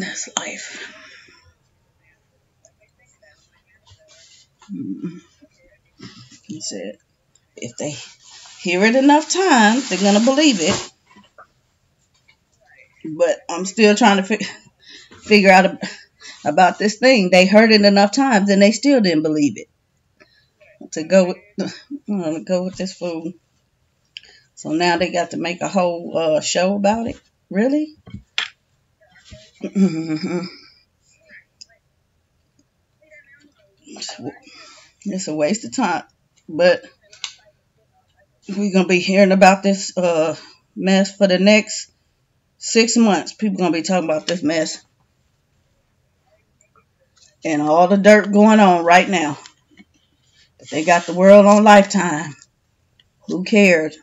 That's life. He said, if they hear it enough times, they're going to believe it. But I'm still trying to figure out about this thing. They heard it enough times and they still didn't believe it. To go with this food. So now they got to make a whole show about it. Really? It's a waste of time. But we're going to be hearing about this mess for the next 6 months. People going to be talking about this mess. And all the dirt going on right now. But they got the world on Lifetime. Who cares?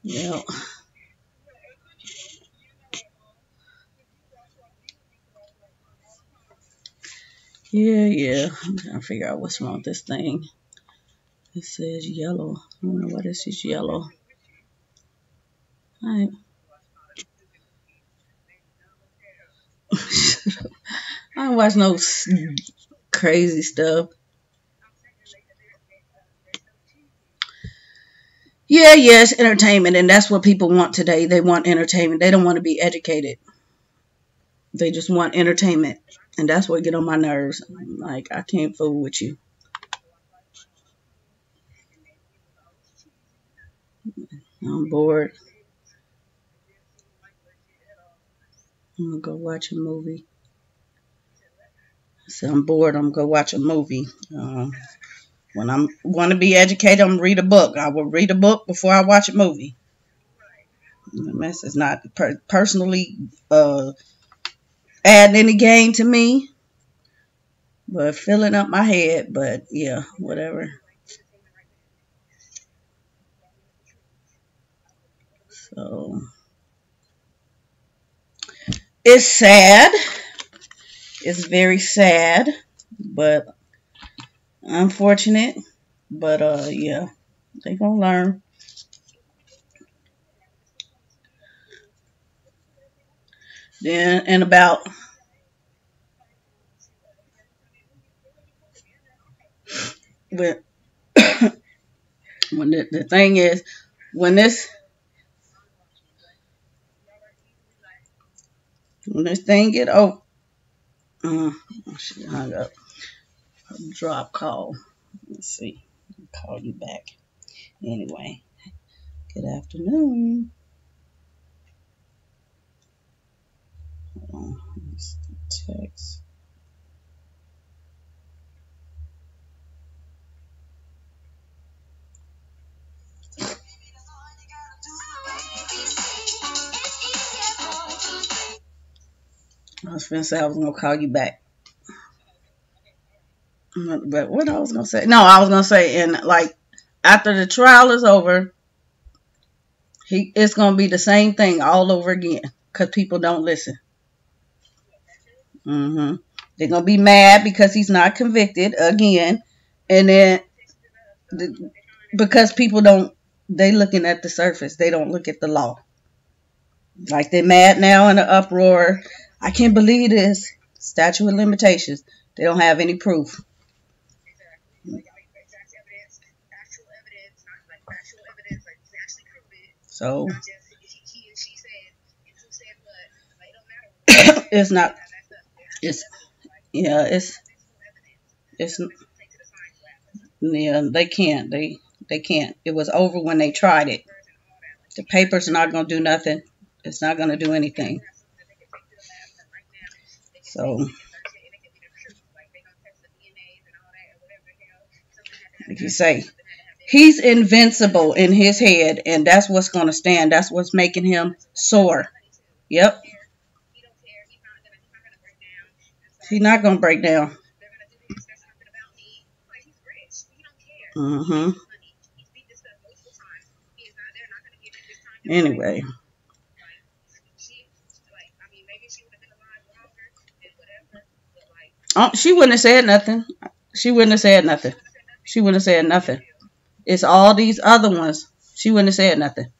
Yeah. Yeah. I'm trying to figure out what's wrong with this thing. It says yellow. I don't know why this is yellow. I don't watch no crazy stuff. Yeah, it's entertainment, and that's what people want today. They want entertainment. They don't want to be educated. They just want entertainment, and that's what get on my nerves. Like, I can't fool with you. I'm bored. I'm gonna go watch a movie. So I'm bored. I'm gonna go watch a movie. When I want to be educated, I'm gonna read a book. I will read a book before I watch a movie. The mess is not personally adding any gain to me, but filling up my head. But yeah, whatever. So it's sad. It's very sad, but unfortunate. But yeah, they gonna learn. Then and about when when the thing is when this thing get over. She hung up. Drop call. Let's see. I'll call you back. Anyway, good afternoon. Hold on. Text. I was finna say I was gonna call you back. But what I was gonna say? No, I was gonna say, and like after the trial is over, it's gonna be the same thing all over again because people don't listen. They're gonna be mad because he's not convicted again, and then because people don't, they looking at the surface. They don't look at the law. Like they're mad now in an uproar. I can't believe this. Statute of limitations. They don't have any proof. So it's not. It's yeah. It's yeah. They can't. They can't. It was over when they tried it. The paper's not gonna do nothing. It's not gonna do anything. So if you say he's invincible in his head, and that's what's gonna stand. That's what's making him sore. Yep. He's not gonna break down. Mm-hmm. Anyway, she wouldn't have said nothing. She wouldn't have said nothing. She wouldn't have said nothing. It's all these other ones. She wouldn't have said nothing.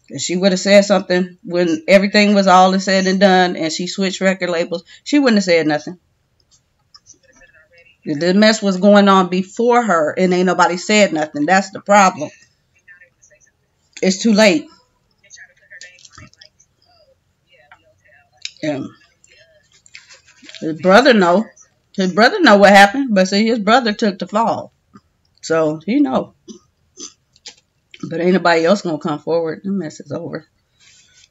If she would have said something when everything was all said and done and she switched record labels, she wouldn't have said nothing. The mess was going on before her and ain't nobody said nothing. That's the problem. It's too late. Yeah. His brother know. His brother know what happened, but see, his brother took the fall. So he know. But ain't nobody else gonna come forward. The mess is over.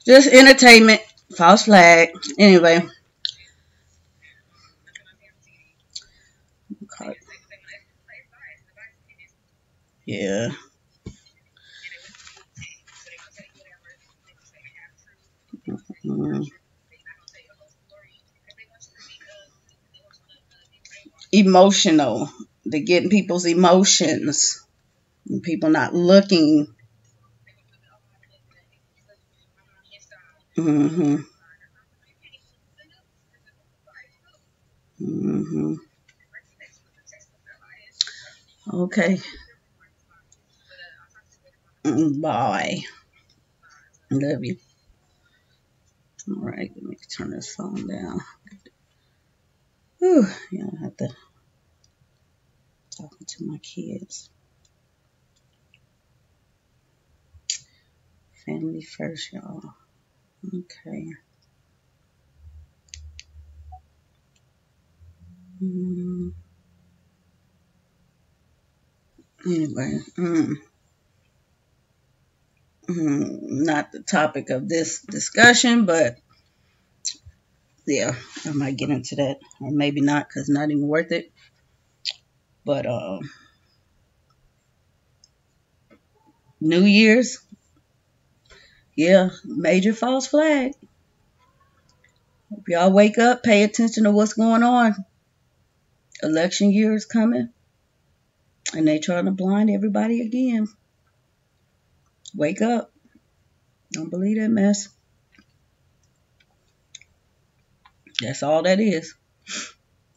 Just entertainment. False flag. Anyway. Okay. Yeah. Mm. Emotional. They're getting people's emotions. And people not looking. Mm-hmm. Mm-hmm. Okay. Bye. Love you. All right. Let me turn this phone down. Whew. Yeah, I have to talking to my kids. Family first, y'all. Okay. Anyway, not the topic of this discussion, but yeah, I might get into that, or maybe not, because not even worth it. But New Year's, yeah, major false flag. Hope y'all wake up, pay attention to what's going on. Election year is coming, and they trying to blind everybody again. Wake up. Don't believe that mess. That's all that is.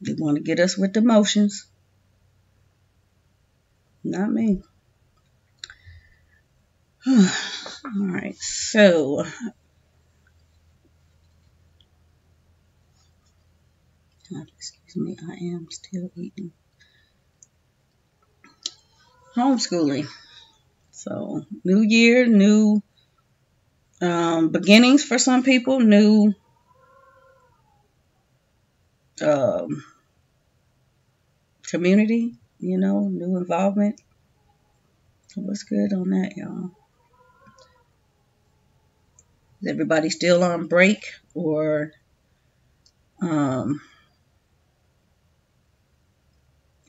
They want to get us with emotions. Not me. All right, so excuse me, I am still eating. Homeschooling. So new year, new beginnings for some people, new community, new involvement. So what's good on that, y'all? Is everybody still on break, or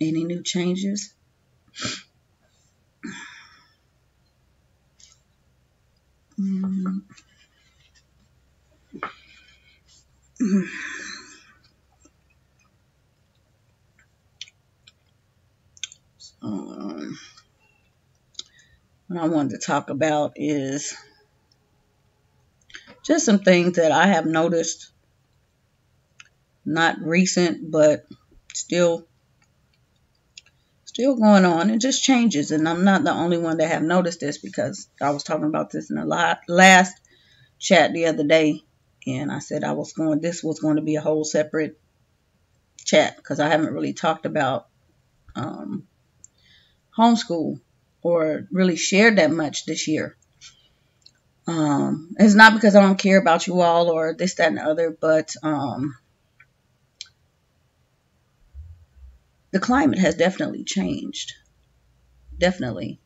any new changes? What I wanted to talk about is just some things that I have noticed, not recent, but still going on, and just changes. And I'm not the only one that have noticed this, because I was talking about this in the last chat the other day, and I said this was going to be a whole separate chat, because I haven't really talked about homeschool or really shared that much this year. It's not because I don't care about you all or this, that, and the other, but the climate has definitely changed. Definitely.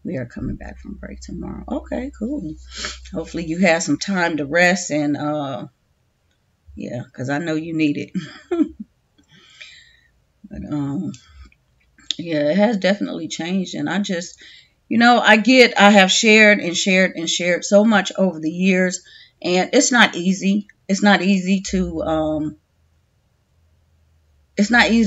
We are coming back from break tomorrow. Okay, cool. Hopefully you have some time to rest, and yeah, because I know you need it. But yeah, it has definitely changed, and I just, I have shared and shared and shared so much over the years, and it's not easy. It's not easy to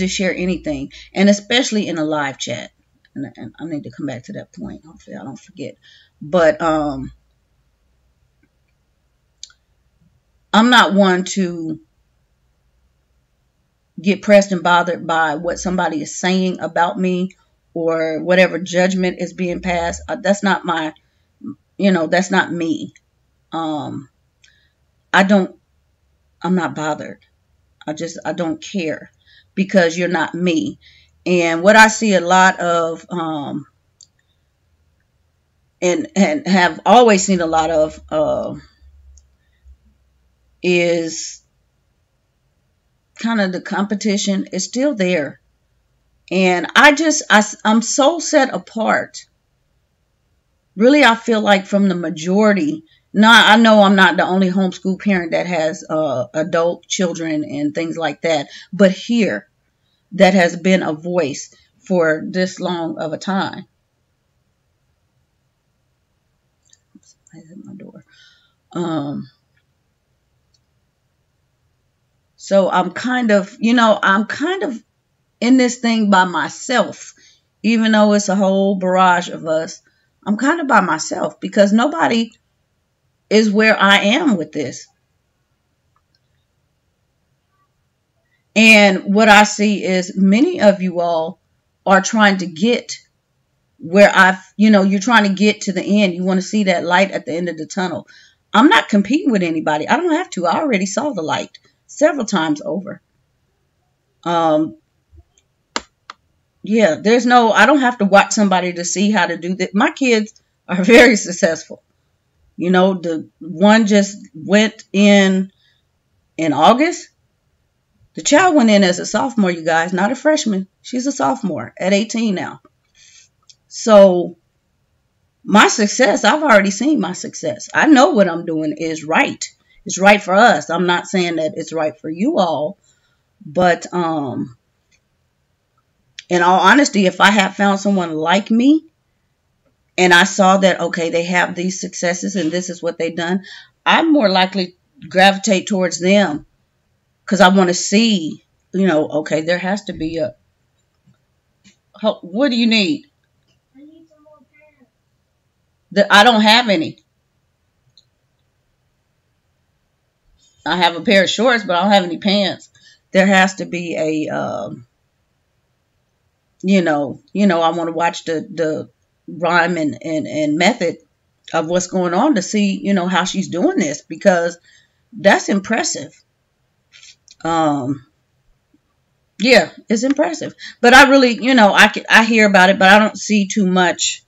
share anything, and especially in a live chat. And I need to come back to that point. Hopefully I don't forget. But I'm not one to get pressed and bothered by what somebody is saying about me, or whatever judgment is being passed. That's not my, that's not me. Um, I don't, I'm not bothered. I don't care because you're not me. And what I see a lot of, and have always seen a lot of, is kind of the competition is still there. And I'm so set apart. Really, I feel like from the majority. Now, I know I'm not the only homeschool parent that has adult children and things like that. But here, that has been a voice for this long of a time. I hit my door. So I'm kind of in this thing by myself, even though it's a whole barrage of us. I'm kind of by myself because nobody is where I am with this. And what I see is many of you all are trying to get where you're trying to get to the end. You want to see that light at the end of the tunnel. I'm not competing with anybody. I don't have to. I already saw the light several times over. Yeah, I don't have to watch somebody to see how to do that. My kids are very successful. The one just went in August. The child went in as a sophomore, you guys, not a freshman. She's a sophomore at 18 now. So my success, I've already seen my success. I know what I'm doing is right. It's right for us. I'm not saying that it's right for you all, but in all honesty, if I had found someone like me and I saw that, okay, they have these successes and this is what they've done, I'm more likely to gravitate towards them because I want to see, okay, there has to be what do you need? I need some more pants. I don't have any. I have a pair of shorts, but I don't have any pants. There has to be a, I want to watch the rhyme and method of what's going on to see, how she's doing this, because that's impressive. Yeah, it's impressive. But I really, I hear about it, but I don't see too much,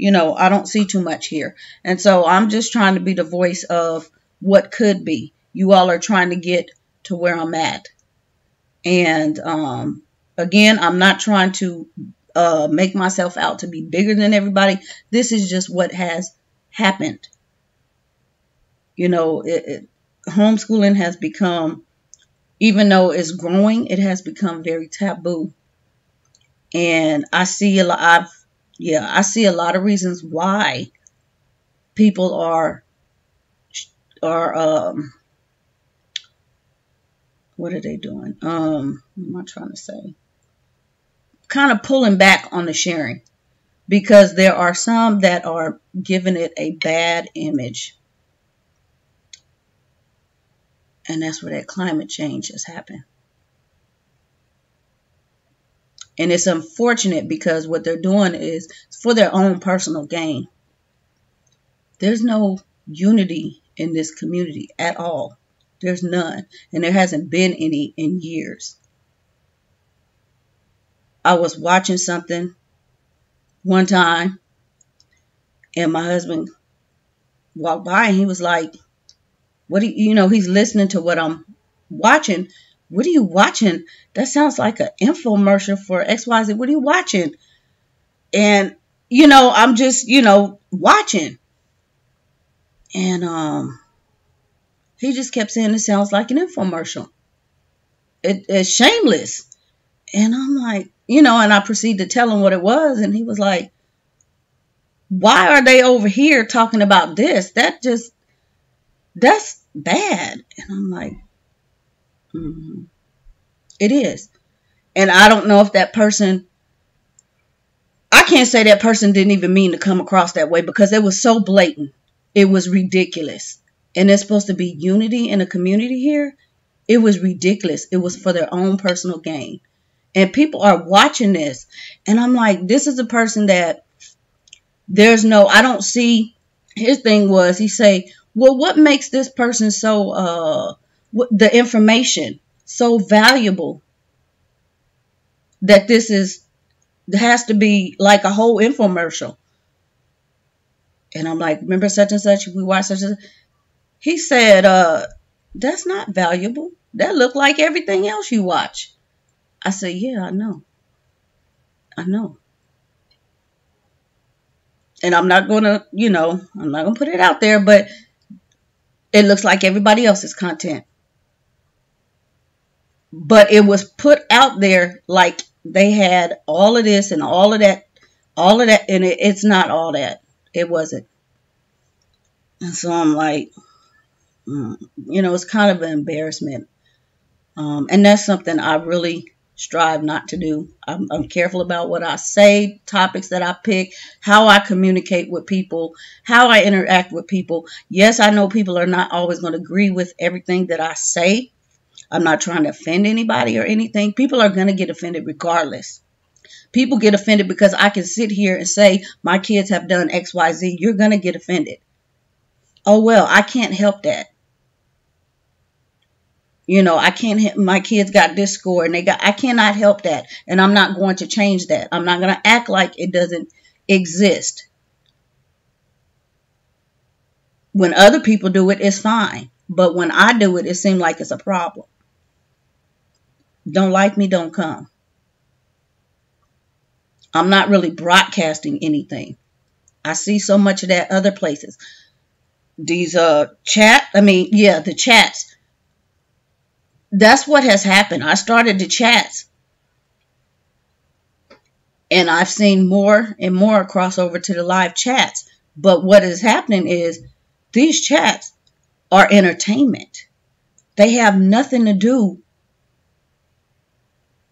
I don't see too much here. And so I'm just trying to be the voice of what could be. You all are trying to get to where I'm at. And again, I'm not trying to make myself out to be bigger than everybody. This is just what has happened. Homeschooling has become, even though it's growing, it has become very taboo. And I see a lot of reasons why people are what are they doing? What am I trying to say? Kind of pulling back on the sharing, because there are some that are giving it a bad image. And that's where that climate change has happened. And it's unfortunate because what they're doing is for their own personal gain. There's no unity in this community at all. There's none. And there hasn't been any in years. I was watching something one time, and my husband walked by and he was like, what do you, he's listening to what I'm watching. What are you watching? That sounds like an infomercial for XYZ. What are you watching? And, I'm just, watching. And he just kept saying it sounds like an infomercial. It's shameless. And I'm like, and I proceeded to tell him what it was. And he was like, why are they over here talking about this? That's bad. And I'm like, it is. And I don't know if that person, I can't say that person didn't even mean to come across that way, because it was so blatant. It was ridiculous. And there's supposed to be unity in a community here. It was ridiculous. It was for their own personal gain. And people are watching this. And I'm like, this is a person that I don't see. His thing was, he say, well, what makes this person so, the information so valuable that has to be like a whole infomercial? And I'm like, remember such and such? We watched such and such. He said, that's not valuable. That look like everything else you watch. I said, yeah, I know. And I'm not going to, I'm not going to put it out there, but it looks like everybody else's content. But it was put out there like they had all of this and all of that, and it's not all that. It wasn't. And so I'm like, it's kind of an embarrassment. And that's something I really strive not to do. I'm careful about what I say, topics that I pick, how I communicate with people, how I interact with people. Yes, I know people are not always going to agree with everything that I say. I'm not trying to offend anybody or anything. People are going to get offended regardless. People get offended because I can sit here and say, my kids have done X, Y, Z. You're going to get offended. Oh, well, I can't help that. I can't, my kids got this score and I cannot help that. And I'm not going to change that. I'm not going to act like it doesn't exist. When other people do it, it's fine. But when I do it, it seems like it's a problem. Don't like me, don't come. I'm not really broadcasting anything. I see so much of that other places. These the chats. That's what has happened. I started the chats. And I've seen more and more cross over to the live chats. But what is happening is these chats are entertainment. They have nothing to do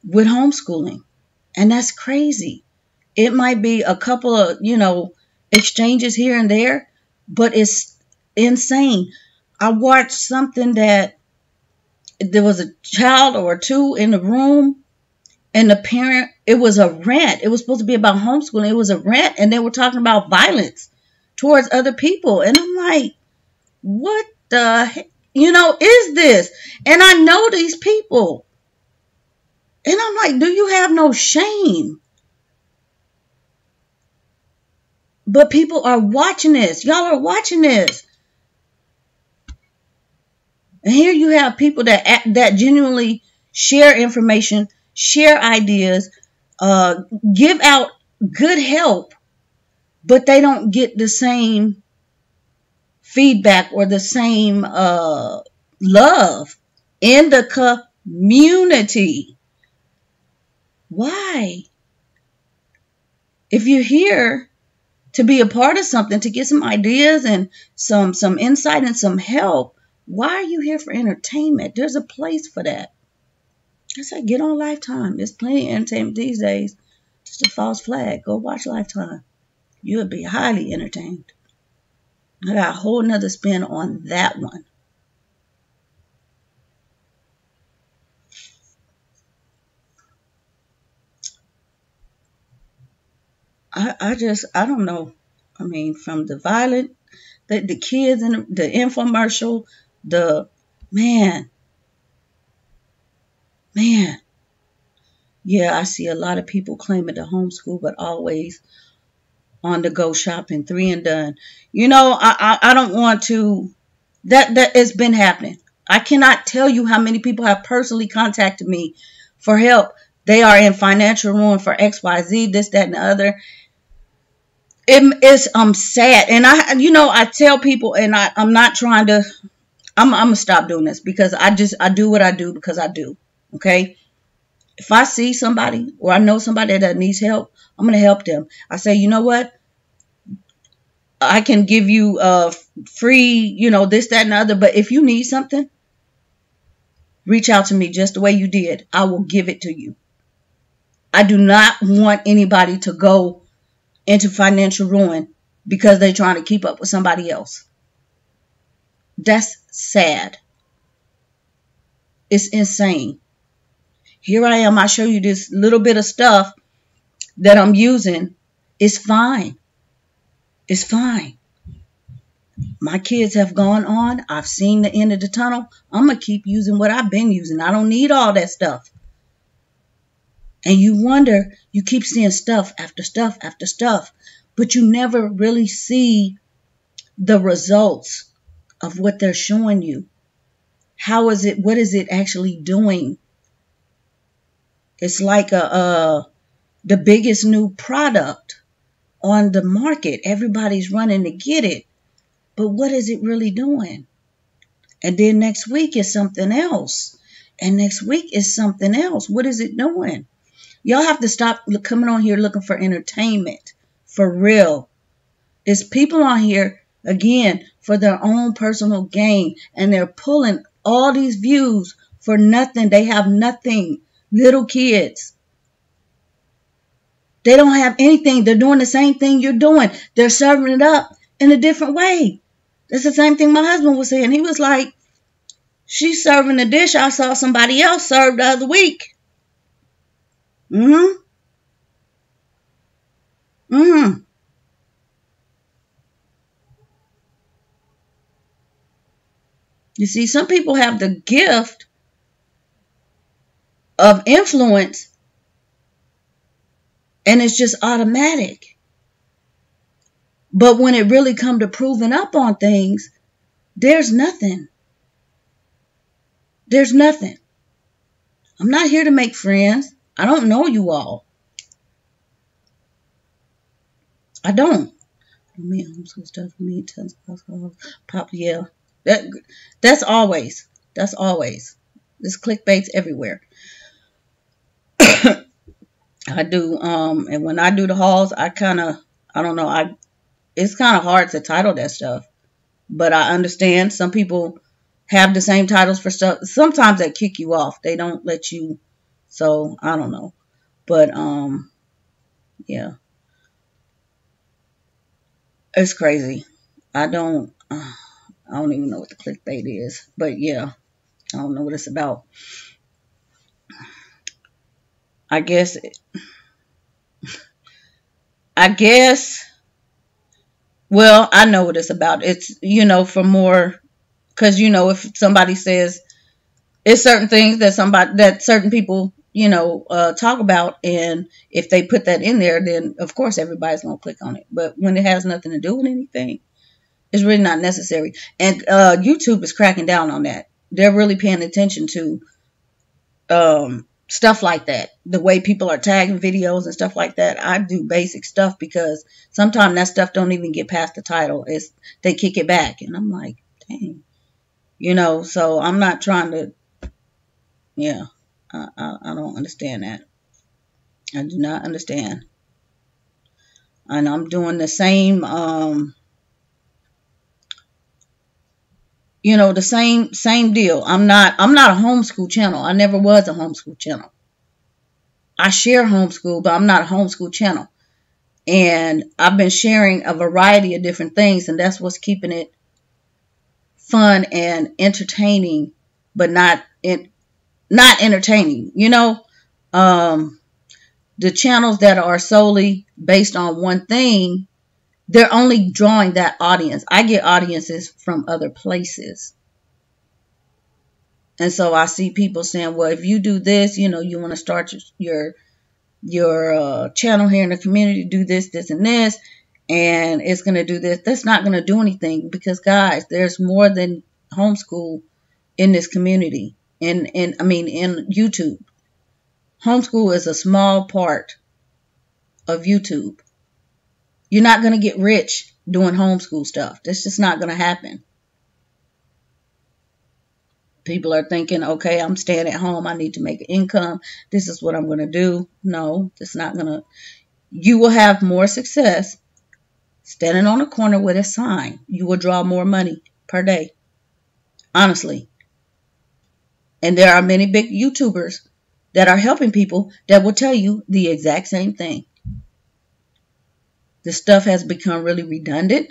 with homeschooling. And that's crazy. It might be a couple of, exchanges here and there, but it's insane. I watched something that there was a child or two in the room, and the parent, it was a rant. It was supposed to be about homeschooling. It was a rant, and they were talking about violence towards other people. And I'm like, what the heck, is this? And I know these people. And I'm like, do you have no shame? But people are watching this. Y'all are watching this. And here you have people that genuinely share information, share ideas, give out good help, but they don't get the same feedback or the same love in the community. Why? If you're here to be a part of something, to get some ideas and some insight and some help, why are you here for entertainment? There's a place for that. I said, get on Lifetime. There's plenty of entertainment these days. Just a false flag. Go watch Lifetime. You would be highly entertained. I got a whole nother spin on that one. I don't know. I mean, from the violent, the kids and the infomercial, man. Yeah, I see a lot of people claiming to homeschool, but always on the go shopping, 3 and done. I don't want to, that it's been happening. I cannot tell you how many people have personally contacted me for help. They are in financial ruin for X, Y, Z, this, that, and the other. It's sad. And I tell people, and I'm not trying to, I'm gonna stop doing this because I do what I do because I do. Okay. If I see somebody or I know somebody that needs help, I'm gonna help them. I say, you know what? I can give you free, this, that, and the other. But if you need something, reach out to me just the way you did. I will give it to you. I do not want anybody to go into financial ruin because they're trying to keep up with somebody else. That's sad. It's insane. Here I am. I show you this little bit of stuff that I'm using. It's fine. It's fine. My kids have gone on. I've seen the end of the tunnel. I'm going to keep using what I've been using. I don't need all that stuff. And you wonder, you keep seeing stuff after stuff after stuff, but you never really see the results of what they're showing you. How is it? What is it actually doing? It's like the biggest new product on the market. Everybody's running to get it. But what is it really doing? And then next week is something else. And next week is something else. What is it doing? Y'all have to stop coming on here looking for entertainment. For real. It's people on here, again, for their own personal gain. And they're pulling all these views for nothing. They have nothing. Little kids. They don't have anything. They're doing the same thing you're doing. They're serving it up in a different way. That's the same thing my husband was saying. He was like, she's serving the dish I saw somebody else serve the other week. You see, some people have the gift of influence, and it's just automatic. But when it really comes to proving up on things, there's nothing. There's nothing. I'm not here to make friends. I don't know you all. I don't. Me, homeschool stuff for me, tons of pop, yeah. That's always. That's always. There's clickbaits everywhere. I do, and when I do the hauls, I don't know, it's kind of hard to title that stuff. But I understand some people have the same titles for stuff. Sometimes they kick you off. They don't let you. So, I don't know. But, yeah. It's crazy. I don't even know what the clickbait is. But, yeah. I don't know what it's about. I guess, well, I know what it's about. It's, for more, because, if somebody says, it's certain things that certain people, talk about, and if they put that in there, then of course everybody's going to click on it. But when it has nothing to do with anything, it's really not necessary. And YouTube is cracking down on that. They're really paying attention to stuff like that. The way people are tagging videos and stuff like that. I do basic stuff because sometimes that stuff don't even get past the title. They kick it back. And I'm like, dang. So I'm not trying to, yeah, I don't understand that. I do not understand. And I'm doing the same, the same deal. I'm not a homeschool channel. I never was a homeschool channel. I share homeschool, but I'm not a homeschool channel. And I've been sharing a variety of different things, and that's what's keeping it fun and entertaining, but not entertaining. The channels that are solely based on one thing, they're only drawing that audience. I get audiences from other places. And so I see people saying, well, if you do this, you want to start your channel here in the community, do this, this, and this, and it's going to do this. That's not going to do anything because, guys, there's more than homeschool in this community. In YouTube. Homeschool is a small part of YouTube. You're not going to get rich doing homeschool stuff. That's just not going to happen. People are thinking, okay, I'm staying at home. I need to make an income. This is what I'm going to do. No, that's not going to. You will have more success standing on a corner with a sign. You will draw more money per day. Honestly. And there are many big YouTubers that are helping people that will tell you the exact same thing. This stuff has become really redundant.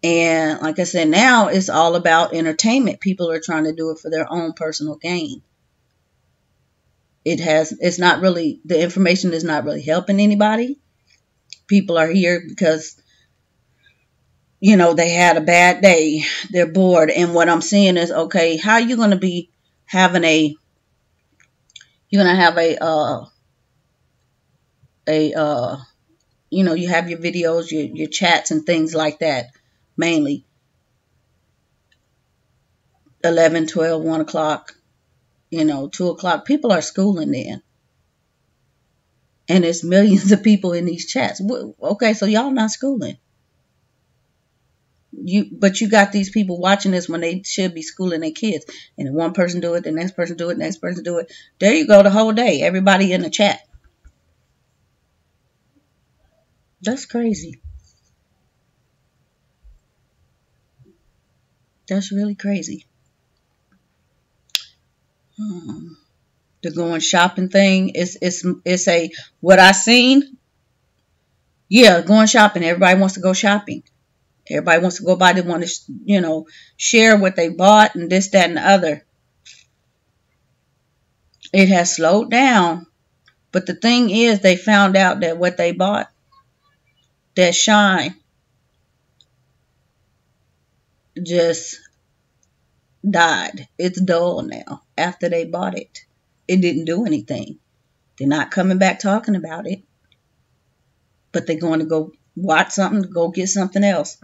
And like I said, now it's all about entertainment. People are trying to do it for their own personal gain. It's not really, the information is not really helping anybody. People are here because, they had a bad day. They're bored. And what I'm seeing is, okay, how are you going to be having you're going to have you have your videos, your chats and things like that, mainly 11, 12, 1 o'clock, 2 o'clock. People are schooling then. And there's millions of people in these chats. Okay, so y'all not schooling. But you got these people watching this when they should be schooling their kids. And one person do it, the next person do it, the next person do it. There you go, the whole day. Everybody in the chat. That's crazy. That's really crazy. The going shopping thing it's a what I seen. Yeah, going shopping. Everybody wants to go shopping. Everybody wants to go buy. They want to, share what they bought and this, that, and the other. It has slowed down. But the thing is, they found out that what they bought, that shine, just died. It's dull now after they bought it. It didn't do anything. They're not coming back talking about it. But they're going to go watch something, go get something else.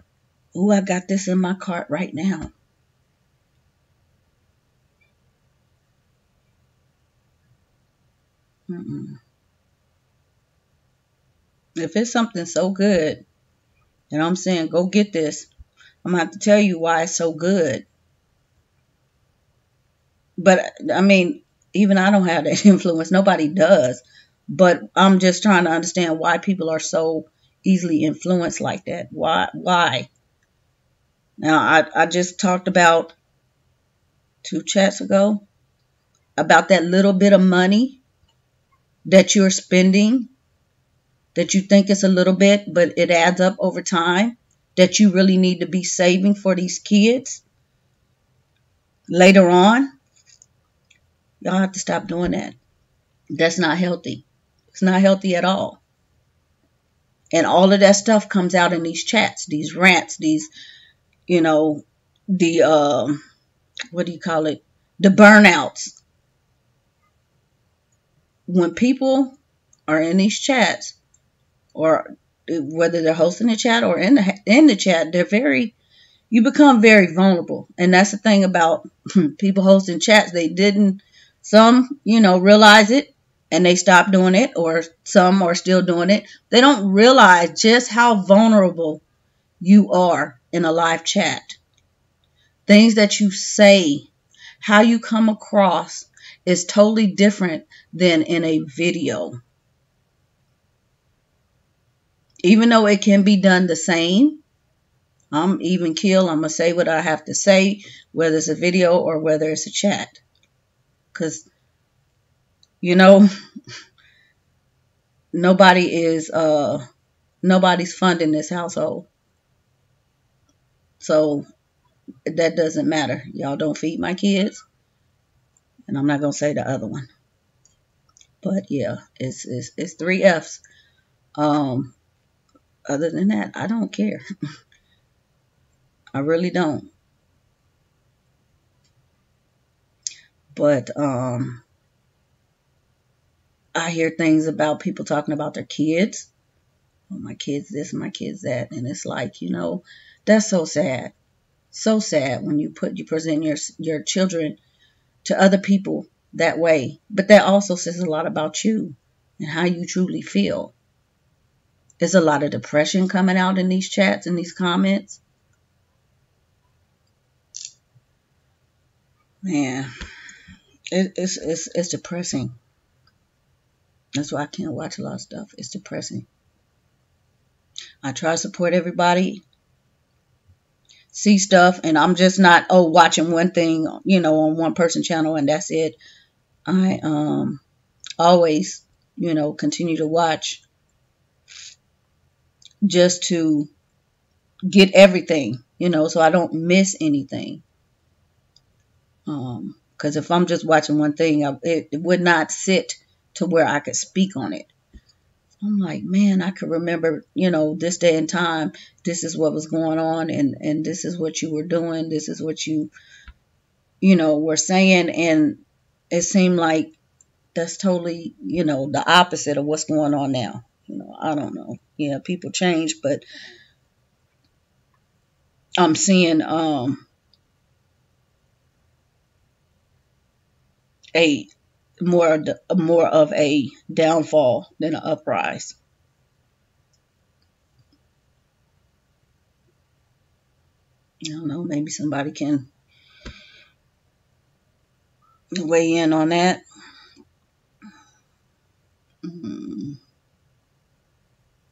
Ooh, I got this in my cart right now. If it's something so good, and I'm saying go get this, I'm going to have to tell you why it's so good. But, I mean, even I don't have that influence. Nobody does. But I'm just trying to understand why people are so easily influenced like that. Why? Now, I just talked about 2 chats ago about that little bit of money that you're spending, that you think is a little bit, but it adds up over time, that you really need to be saving for these kids later on. Y'all have to stop doing that. That's not healthy. It's not healthy at all. And all of that stuff comes out in these chats, these rants, these, the, what do you call it? The burnouts. When people are in these chats, or whether they're hosting the chat or in the chat, you become very vulnerable. And that's the thing about people hosting chats. Some realize it and they stop doing it, or some are still doing it. They don't realize just how vulnerable you are in a live chat. Things that you say, how you come across is totally different than in a video. Even though it can be done the same, I'm even keel. I'm going to say what I have to say, whether it's a video or whether it's a chat. Because, nobody's funding this household. So that doesn't matter. Y'all don't feed my kids. And I'm not going to say the other one. But yeah, it's 3 F's. Other than that, I don't care. I really don't. But I hear things about people talking about their kids. Oh, my kids this, my kids that. And it's like, that's so sad. So sad when you present your children to other people that way. But that also says a lot about you and how you truly feel. There's a lot of depression coming out in these chats and these comments. Man, it's depressing. That's why I can't watch a lot of stuff. It's depressing. I try to support everybody, see stuff, and I'm just not watching one thing, on one person channel and that's it. I always, continue to watch just to get everything, so I don't miss anything. Because Because if I'm just watching one thing, it would not sit to where I could speak on it. I'm like, man, I could remember, this day and time, this is what was going on, and this is what you were doing, this is what you were saying, and it seemed like that's totally, the opposite of what's going on now. I don't know. Yeah, people change, but I'm seeing a more of a downfall than an uprise. I don't know, maybe somebody can weigh in on that.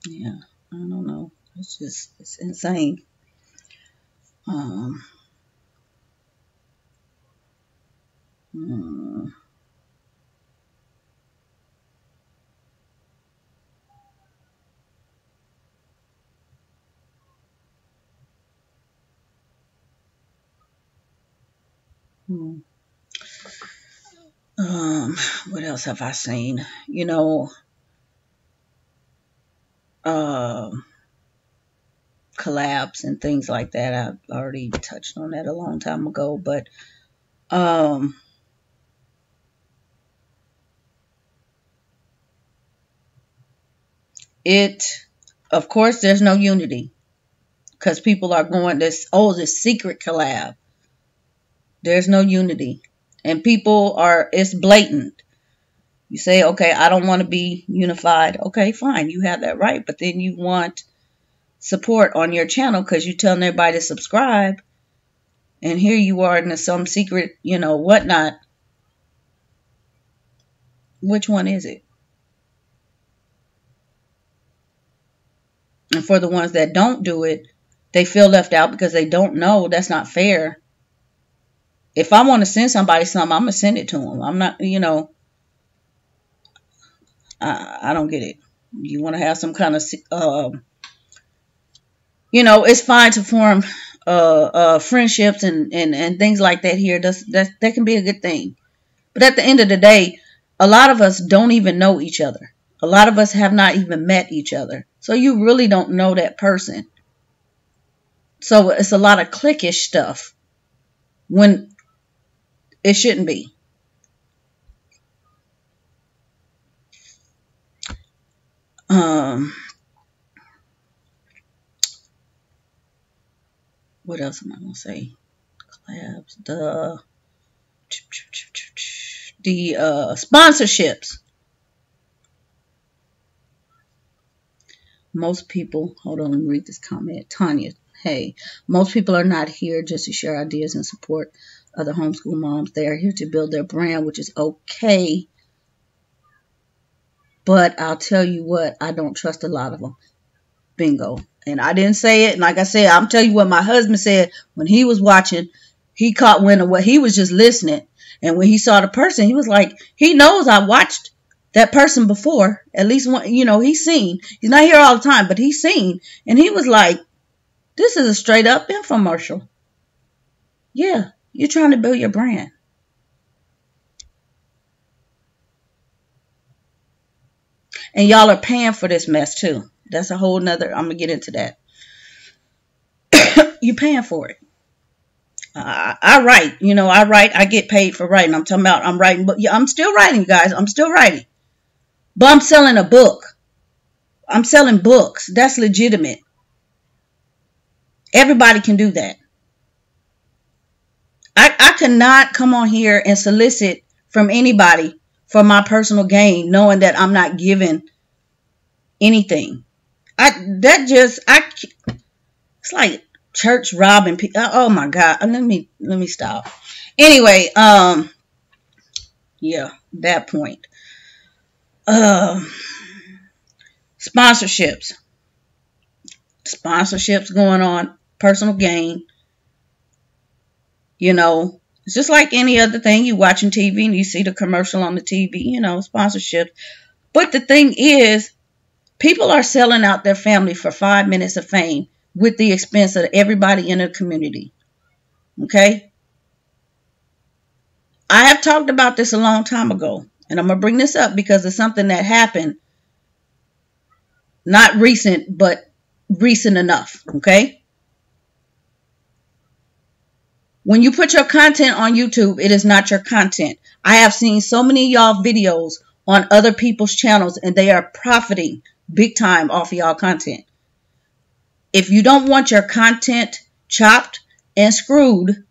Yeah, I don't know. It's insane. What else have I seen? Collabs and things like that. I've already touched on that a long time ago, but of course, there's no unity because people are going this secret collab. There's no unity, and it's blatant. You say, okay, I don't want to be unified. Okay, fine, you have that right, but then you want support on your channel because you're telling everybody to subscribe, and here you are in some secret, whatnot. Which one is it? And for the ones that don't do it, they feel left out because they don't know. That's not fair. If I want to send somebody something, I'm going to send it to them. I'm not, I don't get it. You want to have some kind of, it's fine to form friendships and things like that here. That can be a good thing. But at the end of the day, a lot of us don't even know each other. A lot of us have not even met each other. So you really don't know that person. So it's a lot of cliquish stuff when it shouldn't be. What else am I going to say? Collabs. The sponsorships. Most people, hold on, let me read this comment. Tanya, hey, most people are not here just to share ideas and support other homeschool moms. They are here to build their brand, which is okay. But I'll tell you what, I don't trust a lot of them. Bingo. And I didn't say it. And like I said, I'm telling you what my husband said when he was watching. He caught wind of what he was just listening. And when he saw the person, he was like, he knows I watched that person before. At least one, he's seen. He's not here all the time, but he's seen. And he was like, this is a straight up infomercial. Yeah, you're trying to build your brand. And y'all are paying for this mess too. That's a whole nother, I'm going to get into that. You're paying for it. I write, I write, I get paid for writing. I'm talking about I'm writing, but yeah, I'm still writing, guys. I'm still writing. But I'm selling a book. I'm selling books. That's legitimate. Everybody can do that. I cannot come on here and solicit from anybody for my personal gain, knowing that I'm not giving anything. It's like church robbing people. Oh my God. Let me stop. Anyway, yeah, that point. Sponsorships going on, personal gain. It's just like any other thing. You watching TV and you see the commercial on the TV, sponsorships. But the thing is, people are selling out their family for 5 minutes of fame with the expense of everybody in the community. Okay? I have talked about this a long time ago, and I'm going to bring this up because it's something that happened, not recent, but recent enough, okay? When you put your content on YouTube, it is not your content. I have seen so many of y'all videos on other people's channels, and they are profiting big time off of y'all content. If you don't want your content chopped and screwed,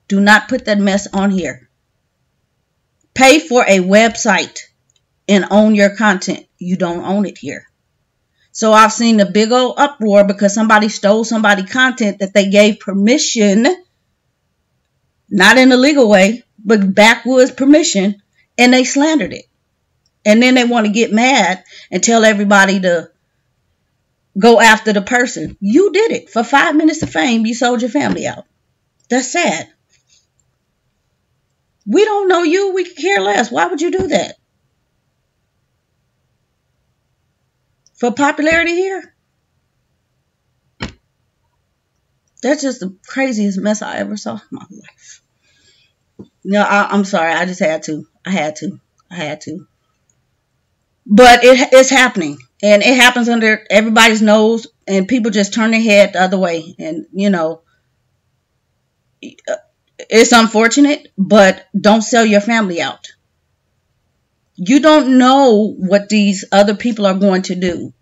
do not put that mess on here. Pay for a website and own your content. You don't own it here. So I've seen a big old uproar because somebody stole somebody's content that they gave permission, not in a legal way, but backwoods permission, and they slandered it. And then they want to get mad and tell everybody to go after the person. You did it. For 5 minutes of fame, you sold your family out. That's sad. We don't know you. We could care less. Why would you do that? For popularity here? That's just the craziest mess I ever saw in my life. No, I'm sorry. I just had to. I had to. But it's happening. And it happens under everybody's nose. And people just turn their head the other way. And, you know, it's unfortunate. But don't sell your family out. You don't know what these other people are going to do.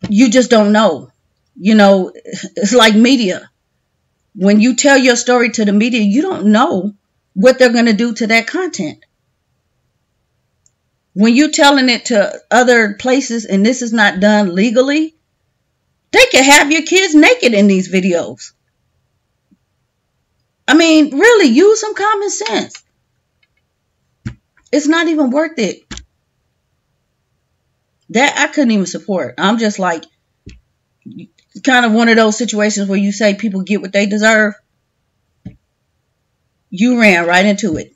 You just don't know. You know, it's like media. When you tell your story to the media, you don't know what they're going to do to that content. When you're telling it to other places and this is not done legally, they can have your kids naked in these videos. I mean, really, use some common sense. It's not even worth it. That I couldn't even support. I'm just like, kind of one of those situations where you say people get what they deserve. You ran right into it.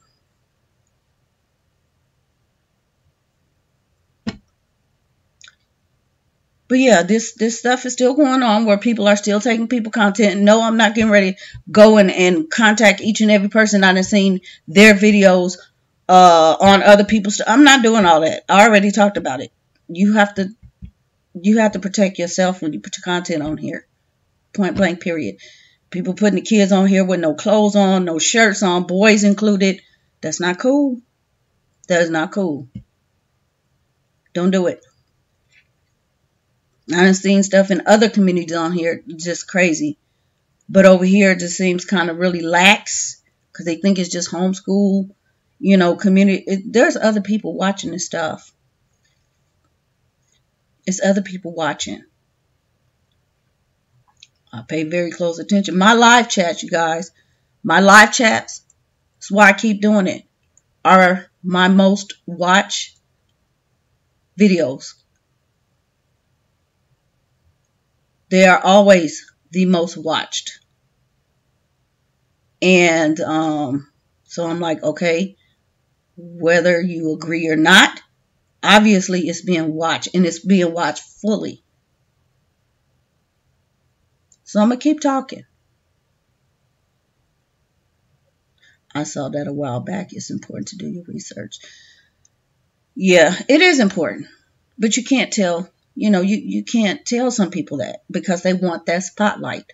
But yeah, this stuff is still going on where people are still taking people content. No, I'm not getting ready to go and contact each and every person I done seen their videos on other people's. I'm not doing all that. I already talked about it. You have to protect yourself when you put your content on here. Point blank, period. People putting the kids on here with no clothes on, no shirts on, boys included. That's not cool. That is not cool. Don't do it. I've seen stuff in other communities on here, just crazy. But over here, it just seems kind of really lax because they think it's just homeschool, you know, community. There's other people watching this stuff. It's other people watching. I pay very close attention. My live chats, you guys, my live chats, that's why I keep doing it, are my most watched videos. They are always the most watched. And so I'm like, okay, whether you agree or not, obviously it's being watched, and it's being watched fully. So I'm going to keep talking. I saw that a while back. It's important to do your research. Yeah, it is important. But you can't tell, you know, you can't tell some people that because they want that spotlight.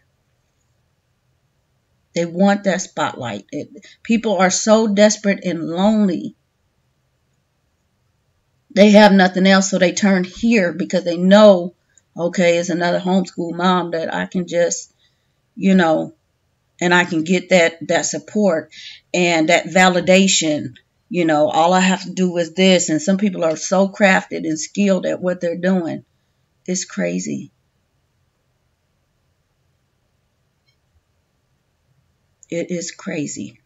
They want that spotlight. People are so desperate and lonely. They have nothing else, so they turn here because they know, okay, it's another homeschool mom that I can just, you know, and I can get that support and that validation. You know, all I have to do is this. And some people are so crafted and skilled at what they're doing. It's crazy. It is crazy.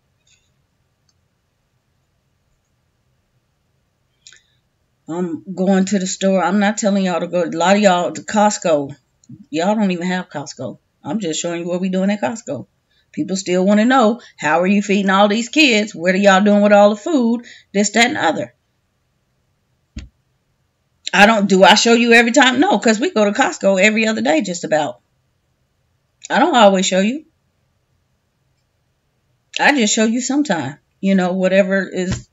I'm going to the store. I'm not telling y'all to go. A lot of y'all to Costco. Y'all don't even have Costco. I'm just showing you what we're doing at Costco. People still want to know, how are you feeding all these kids? What are y'all doing with all the food? This, that, and other. Do I show you every time? No, because we go to Costco every other day just about. I don't always show you. I just show you sometime. Whatever is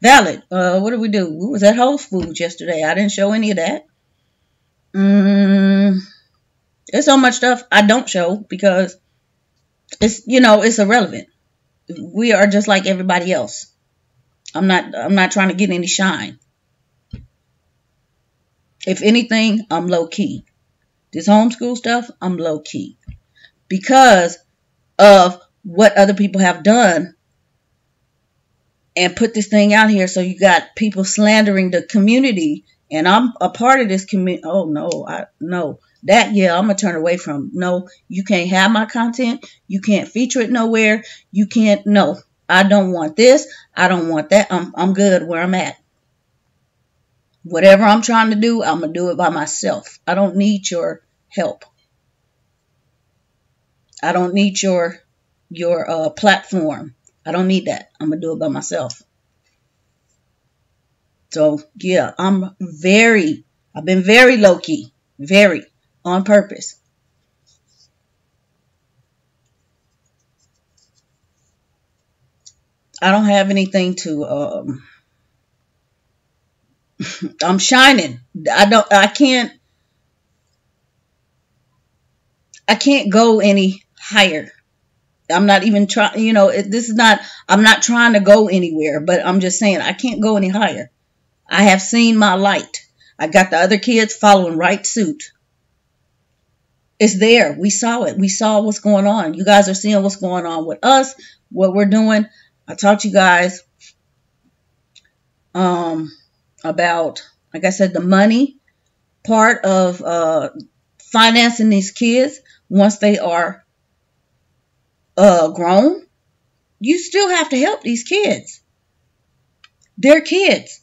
valid. What did we do? We was at Whole Foods yesterday. I didn't show any of that. There's so much stuff I don't show because it's irrelevant. We are just like everybody else. I'm not trying to get any shine. If anything, I'm low key. This homeschool stuff, I'm low key because of what other people have done and put this thing out here. So you got people slandering the community, and I'm a part of this community. Oh no, that I'm gonna turn away from. No, you can't have my content. You can't feature it nowhere. You can't. No, I don't want this. I don't want that. I'm good where I'm at. Whatever I'm trying to do, I'm gonna do it by myself. I don't need your help. I don't need your platform. I don't need that. I'm gonna do it by myself. So yeah, I've been very low key, very on purpose. I don't have anything to. I'm shining. I can't go any higher. I'm not even trying. This is not. I'm not trying to go anywhere, but I'm just saying I can't go any higher. I have seen my light. I got the other kids following right suit. It's there. We saw it. We saw what's going on. You guys are seeing what's going on with us, what we're doing. I taught you guys about, like I said, the money part of financing these kids once they are grown. You still have to help these kids. They're kids.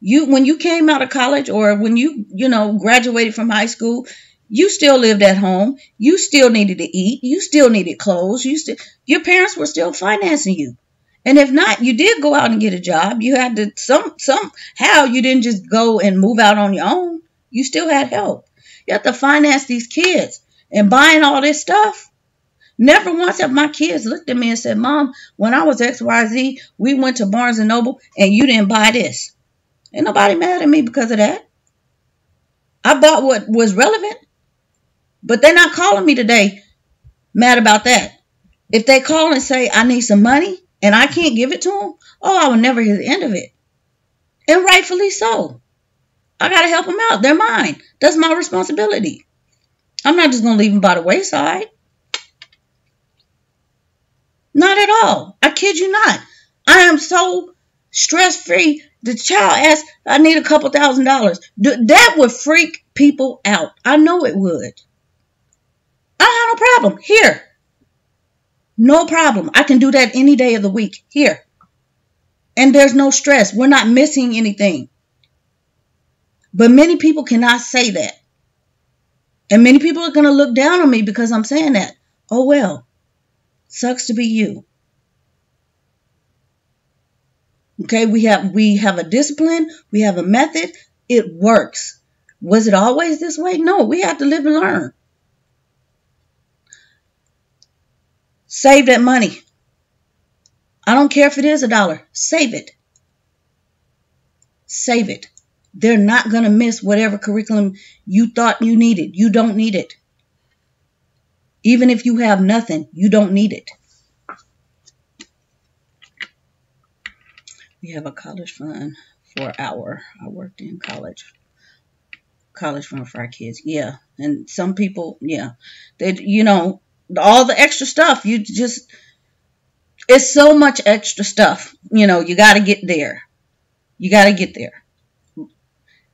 When you came out of college or when you graduated from high school, you still lived at home. You still needed to eat. You still needed clothes. Your parents were still financing you. And if not, you did go out and get a job. You had to somehow you didn't just go and move out on your own. You still had help. You have to finance these kids and buying all this stuff. Never once have my kids looked at me and said, "Mom, when I was XYZ, we went to Barnes and Noble and you didn't buy this." Ain't nobody mad at me because of that. I bought what was relevant. But they're not calling me today mad about that. If they call and say, "I need some money," and I can't give it to them, I will never hear the end of it. And rightfully so. I got to help them out. They're mine. That's my responsibility. I'm not just going to leave them by the wayside. Not at all. I kid you not. I am so stress-free. The child asked, "I need a couple $1,000s." That would freak people out. I know it would. I have no problem. Here. No problem. I can do that any day of the week. Here. And there's no stress. We're not missing anything. But many people cannot say that. And many people are going to look down on me because I'm saying that. Oh, well. Sucks to be you. Okay, we have a discipline. We have a method. It works. Was it always this way? No, we have to live and learn. Save that money. I don't care if it is $1. Save it. Save it. They're not going to miss whatever curriculum you thought you needed. You don't need it. Even if you have nothing, you don't need it. We have a college fund for I worked in college fund for our kids. Yeah. And some people, yeah. All the extra stuff, it's so much extra stuff. You got to get there. You got to get there.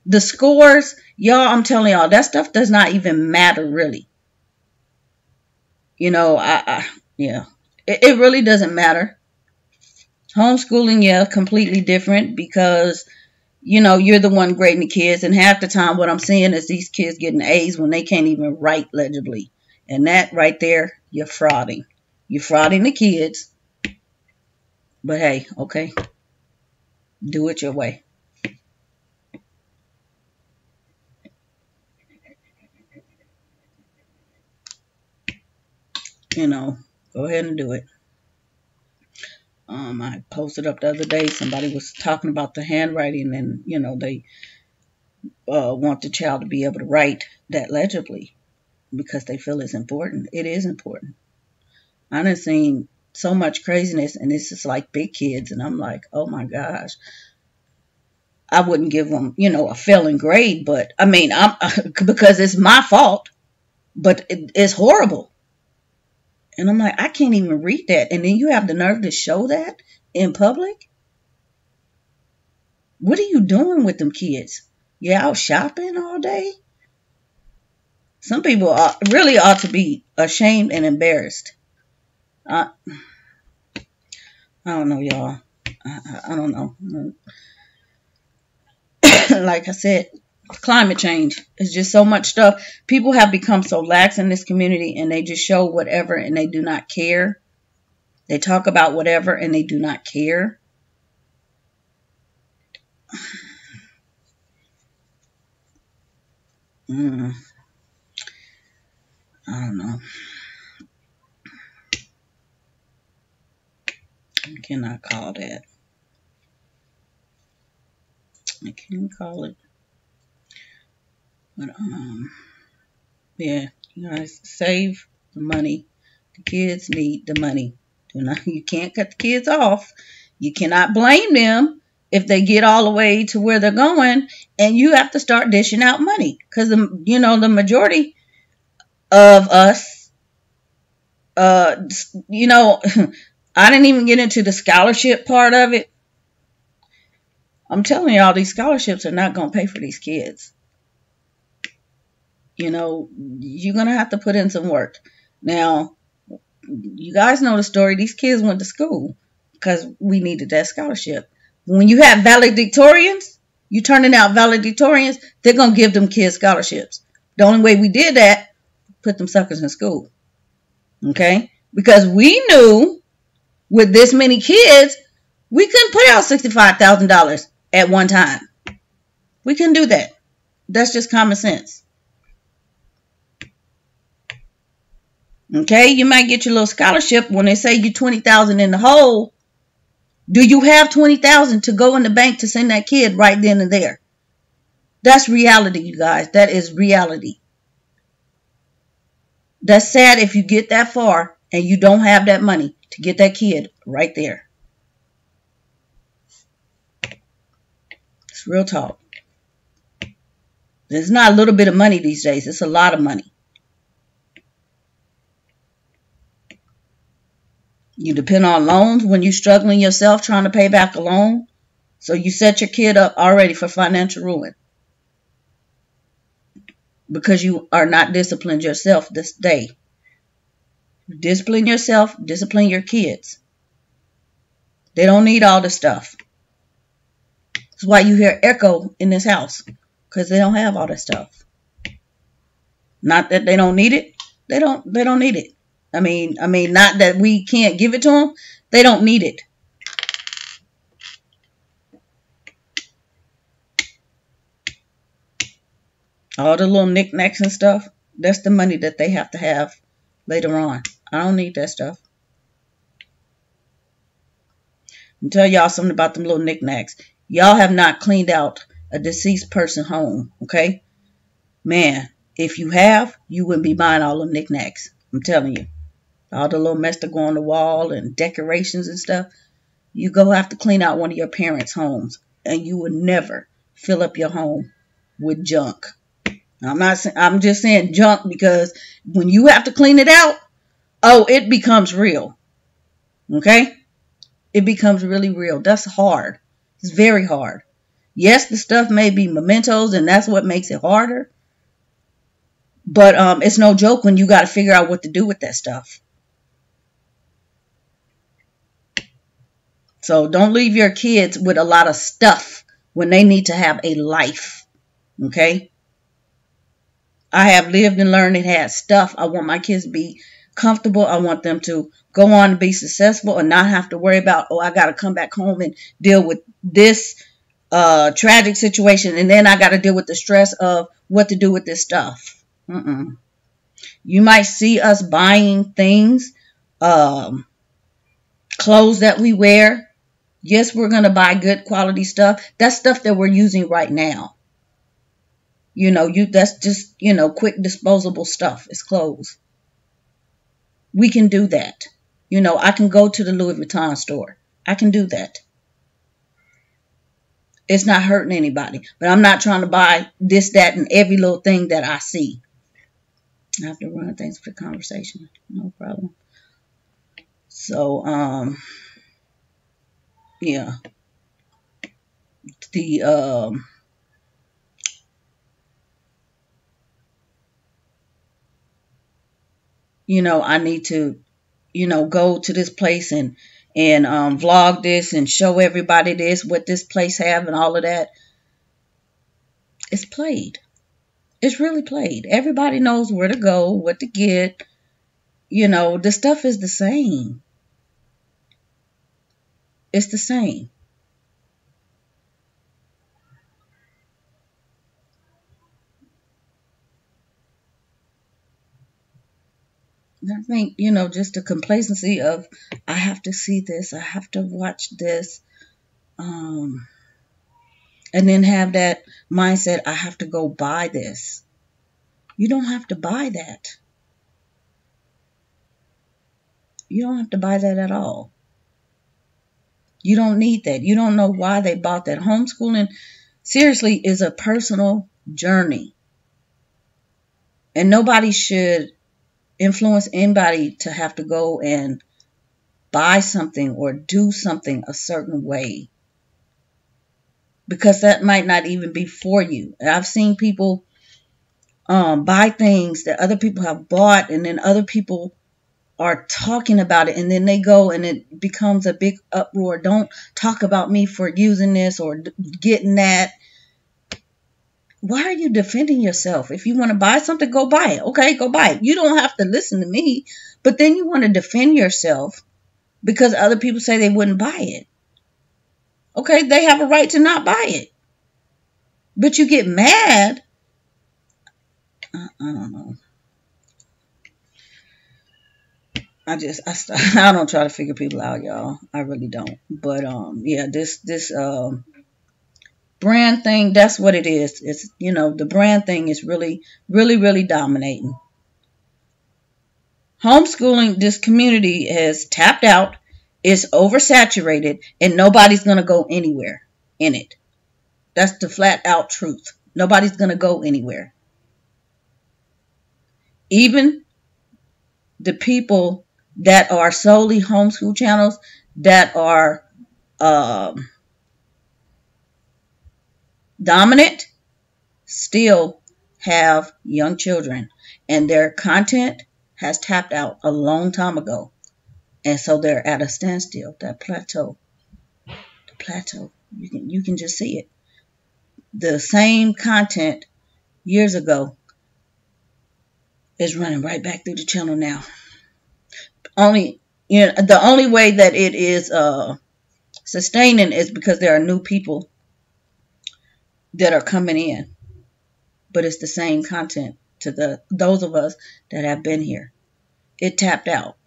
The scores, y'all, I'm telling y'all, that stuff does not even matter really. Yeah. It really doesn't matter. Homeschooling, yeah, completely different because, you're the one grading the kids. And half the time what I'm seeing is these kids getting A's when they can't even write legibly. And that right there, you're frauding. You're frauding the kids. But hey, okay. Do it your way. Go ahead and do it. I posted up the other day, somebody was talking about the handwriting, and they want the child to be able to write that legibly because they feel it's important. It is important. I done seen so much craziness, and it's just like big kids, and I'm like, oh my gosh. I wouldn't give them, a failing grade, but I mean, because it's my fault, but it's horrible. And I'm like, I can't even read that. And then you have the nerve to show that in public? What are you doing with them kids? You out shopping all day? Some people really ought to be ashamed and embarrassed. I don't know, y'all. I don't know. Like I said, climate change is just so much stuff. People have become so lax in this community, and they just show whatever, and they do not care. They talk about whatever, and they do not care. I don't know. I cannot call that. I can't call it. But yeah, you guys save the money. The kids need the money. You can't cut the kids off. You cannot blame them if they get all the way to where they're going, and you have to start dishing out money, because the majority of us, I didn't even get into the scholarship part of it. I'm telling y'all, these scholarships are not going to pay for these kids. You're going to have to put in some work. Now, you guys know the story. These kids went to school because we needed that scholarship. When you have valedictorians, you turning out valedictorians, they're going to give them kids scholarships. The only way we did that, put them suckers in school. Okay? Because we knew with this many kids, we couldn't put out $65,000 at one time. We couldn't do that. That's just common sense. Okay, you might get your little scholarship when they say you $20,000 in the hole. Do you have $20,000 to go in the bank to send that kid right then and there? That's reality, you guys. That is reality. That's sad if you get that far and you don't have that money to get that kid right there. It's real talk. It's not a little bit of money these days. It's a lot of money. You depend on loans when you're struggling yourself trying to pay back a loan. So you set your kid up already for financial ruin. Because you are not disciplined yourself this day. Discipline yourself, discipline your kids. They don't need all this stuff. That's why you hear echo in this house. Because they don't have all this stuff. Not that they don't need it. They don't need it. I mean, not that we can't give it to them. They don't need it. All the little knickknacks and stuff, that's the money that they have to have later on. I don't need that stuff. I'm tell y'all something about them little knickknacks. Y'all have not cleaned out a deceased person home, okay? Man, if you have, you wouldn't be buying all the knickknacks. I'm telling you. All the little mess that go on the wall and decorations and stuff. You go have to clean out one of your parents' homes. And you would never fill up your home with junk. I'm just saying junk because when you have to clean it out, it becomes real. Okay? It becomes really real. That's hard. It's very hard. Yes, the stuff may be mementos and that's what makes it harder. But it's no joke when you got to figure out what to do with that stuff. So don't leave your kids with a lot of stuff when they need to have a life. Okay? I have lived and learned and had stuff. I want my kids to be comfortable. I want them to go on and be successful and not have to worry about, I got to come back home and deal with this tragic situation. And then I got to deal with the stress of what to do with this stuff. You might see us buying things, clothes that we wear. Yes, we're going to buy good quality stuff. That's stuff that we're using right now. That's just, quick disposable stuff. It's clothes. We can do that. I can go to the Louis Vuitton store. I can do that. It's not hurting anybody. But I'm not trying to buy this, that, and every little thing that I see. I have to run things for the conversation. No problem. So, yeah. I need to, go to this place and vlog this and show everybody this, what this place have and all of that. It's played. It's really played. Everybody knows where to go, what to get. The stuff is the same. It's the same. I think, just the complacency of, I have to see this, I have to watch this, and then have that mindset, I have to go buy this. You don't have to buy that. You don't have to buy that at all. You don't need that. You don't know why they bought that. Homeschooling, seriously, is a personal journey. And nobody should influence anybody to have to go and buy something or do something a certain way, because that might not even be for you. I've seen people buy things that other people have bought, and then other people are talking about it, and then they go and it becomes a big uproar. Don't talk about me for using this or getting that. Why are you defending yourself? If you want to buy something, go buy it. Okay, go buy it. You don't have to listen to me. But then you want to defend yourself because other people say they wouldn't buy it. Okay, they have a right to not buy it. But you get mad. I don't know. I don't try to figure people out, y'all. I really don't. But yeah, this brand thing, that's what it is. It's, the brand thing is really, really, really dominating. Homeschooling, this community has tapped out, it's oversaturated, and nobody's going to go anywhere in it. That's the flat out truth. Nobody's going to go anywhere. Even the people that are solely homeschool channels that are dominant still have young children, and their content has tapped out a long time ago, and so they're at a standstill. That plateau, you can just see it. The same content years ago is running right back through the channel now. The only way that it is sustaining is because there are new people that are coming in, but it's the same content to those of us that have been here. It tapped out.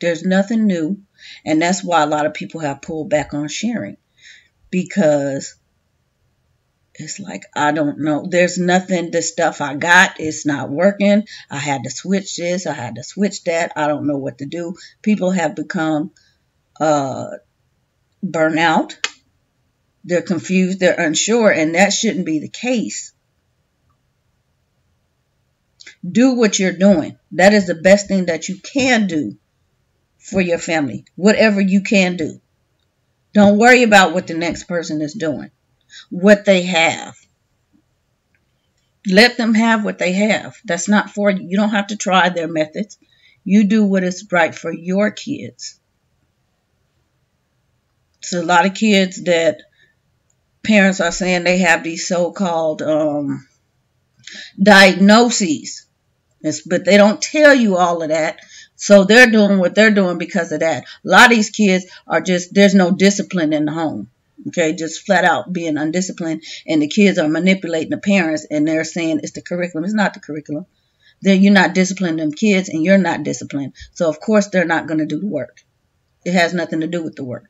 There's nothing new, and that's why a lot of people have pulled back on sharing, because it's like, I don't know, there's nothing, the stuff I got, it's not working. I had to switch this, I had to switch that, I don't know what to do. People have become burnout. They're confused, they're unsure, and that shouldn't be the case. Do what you're doing. That is the best thing that you can do for your family. Whatever you can do. Don't worry about what the next person is doing. What they have. Let them have what they have. That's not for you. You don't have to try their methods. You do what is right for your kids. So a lot of kids that parents are saying they have these so-called diagnoses. But they don't tell you all of that. So they're doing what they're doing because of that. A lot of these kids are just, there's no discipline in the home. Okay, just flat out being undisciplined. And the kids are manipulating the parents, and they're saying it's the curriculum. It's not the curriculum. Then you're not disciplining them kids, and you're not disciplined. So, of course, they're not going to do the work. It has nothing to do with the work.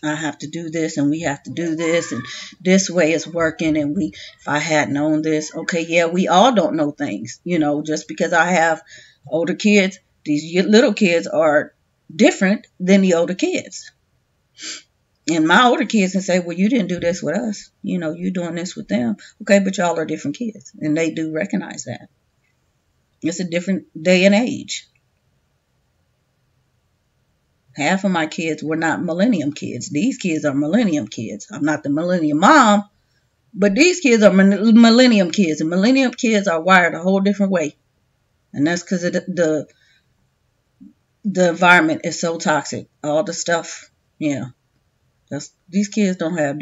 I have to do this and we have to do this and this way is working and if I had known this, okay, yeah, we all don't know things, just because I have older kids, these little kids are different than the older kids. And my older kids can say, well, you didn't do this with us. You're doing this with them. Okay, but y'all are different kids. And they do recognize that. It's a different day and age. Half of my kids were not millennium kids. These kids are millennium kids. I'm not the millennium mom, but these kids are millennium kids. And millennium kids are wired a whole different way. And that's because of the environment is so toxic. All the stuff, yeah. These kids don't have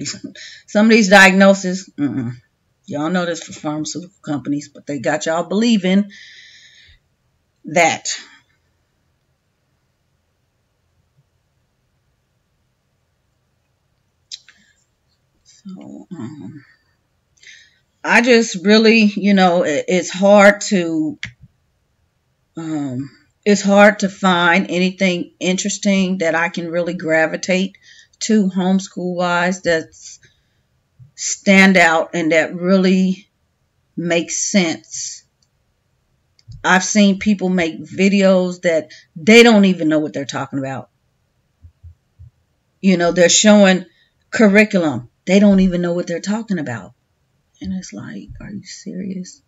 some of these diagnoses. Y'all know this for pharmaceutical companies, but they got y'all believing that. So, I just really, it's hard to find anything interesting that I can really gravitate to homeschool wise that's stand out and that really makes sense. I've seen people make videos that they don't even know what they're talking about. They're showing curriculum. They don't even know what they're talking about. And it's like, are you serious?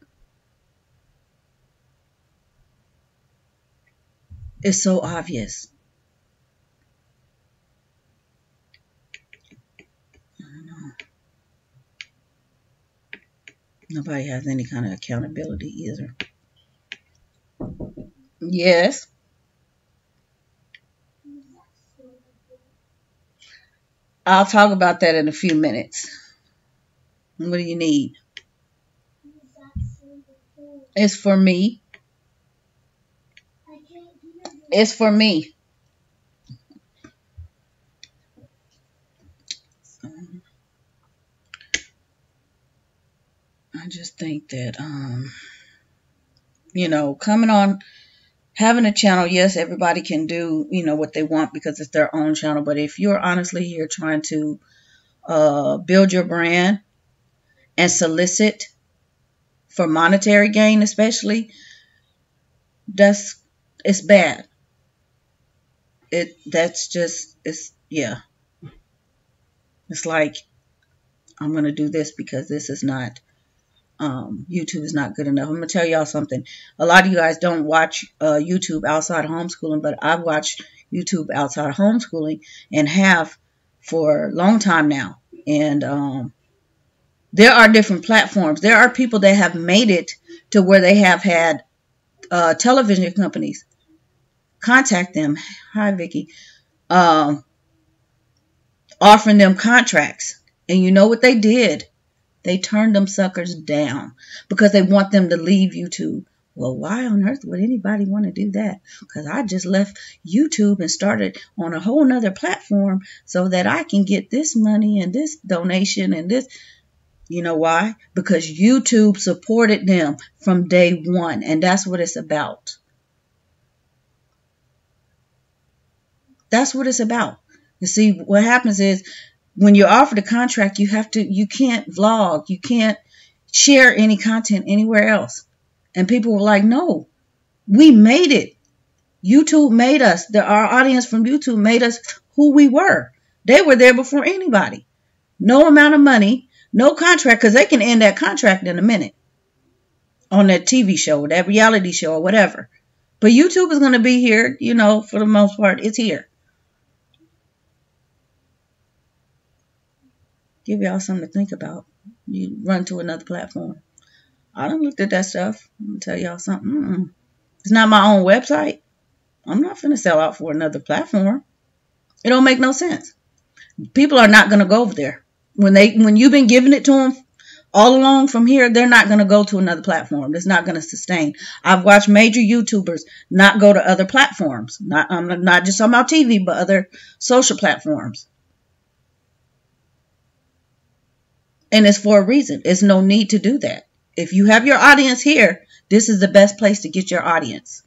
It's so obvious. I don't know. Nobody has any kind of accountability either. Yes. I'll talk about that in a few minutes. What do you need? It's for me. It's for me. I just think that, coming on, having a channel, yes, everybody can do, what they want because it's their own channel. But if you're honestly here trying to build your brand and solicit for monetary gain, especially, it's bad. Yeah. It's like, I'm going to do this because this is not, YouTube is not good enough. I'm going to tell y'all something. A lot of you guys don't watch YouTube outside of homeschooling, but I've watched YouTube outside of homeschooling and have for a long time now. And there are different platforms. There are people that have made it to where they have had television companies contact them. Hi, Vicky. Offering them contracts. And you know what they did? They turned them suckers down because they want them to leave YouTube. Well, why on earth would anybody want to do that? Because I just left YouTube and started on a whole nother platform so that I can get this money and this donation and this. You know why? Because YouTube supported them from day one. And that's what it's about. That's what it's about. You see, what happens is when you're offered a contract, you can't vlog, you can't share any content anywhere else. And people were like, no, we made it. YouTube made us. Our audience from YouTube made us who we were. They were there before anybody. No amount of money, no contract, because they can end that contract in a minute on that TV show, that reality show or whatever. But YouTube is going to be here, for the most part, it's here. Give y'all something to think about. You run to another platform. I done looked at that stuff. I'm going to tell y'all something. It's not my own website. I'm not finna sell out for another platform. It don't make no sense. People are not going to go over there. When you've been giving it to them all along from here, they're not going to go to another platform. It's not going to sustain. I've watched major YouTubers not go to other platforms. I'm not just talking about TV, but other social platforms. And it's for a reason. There's no need to do that. If you have your audience here, this is the best place to get your audience.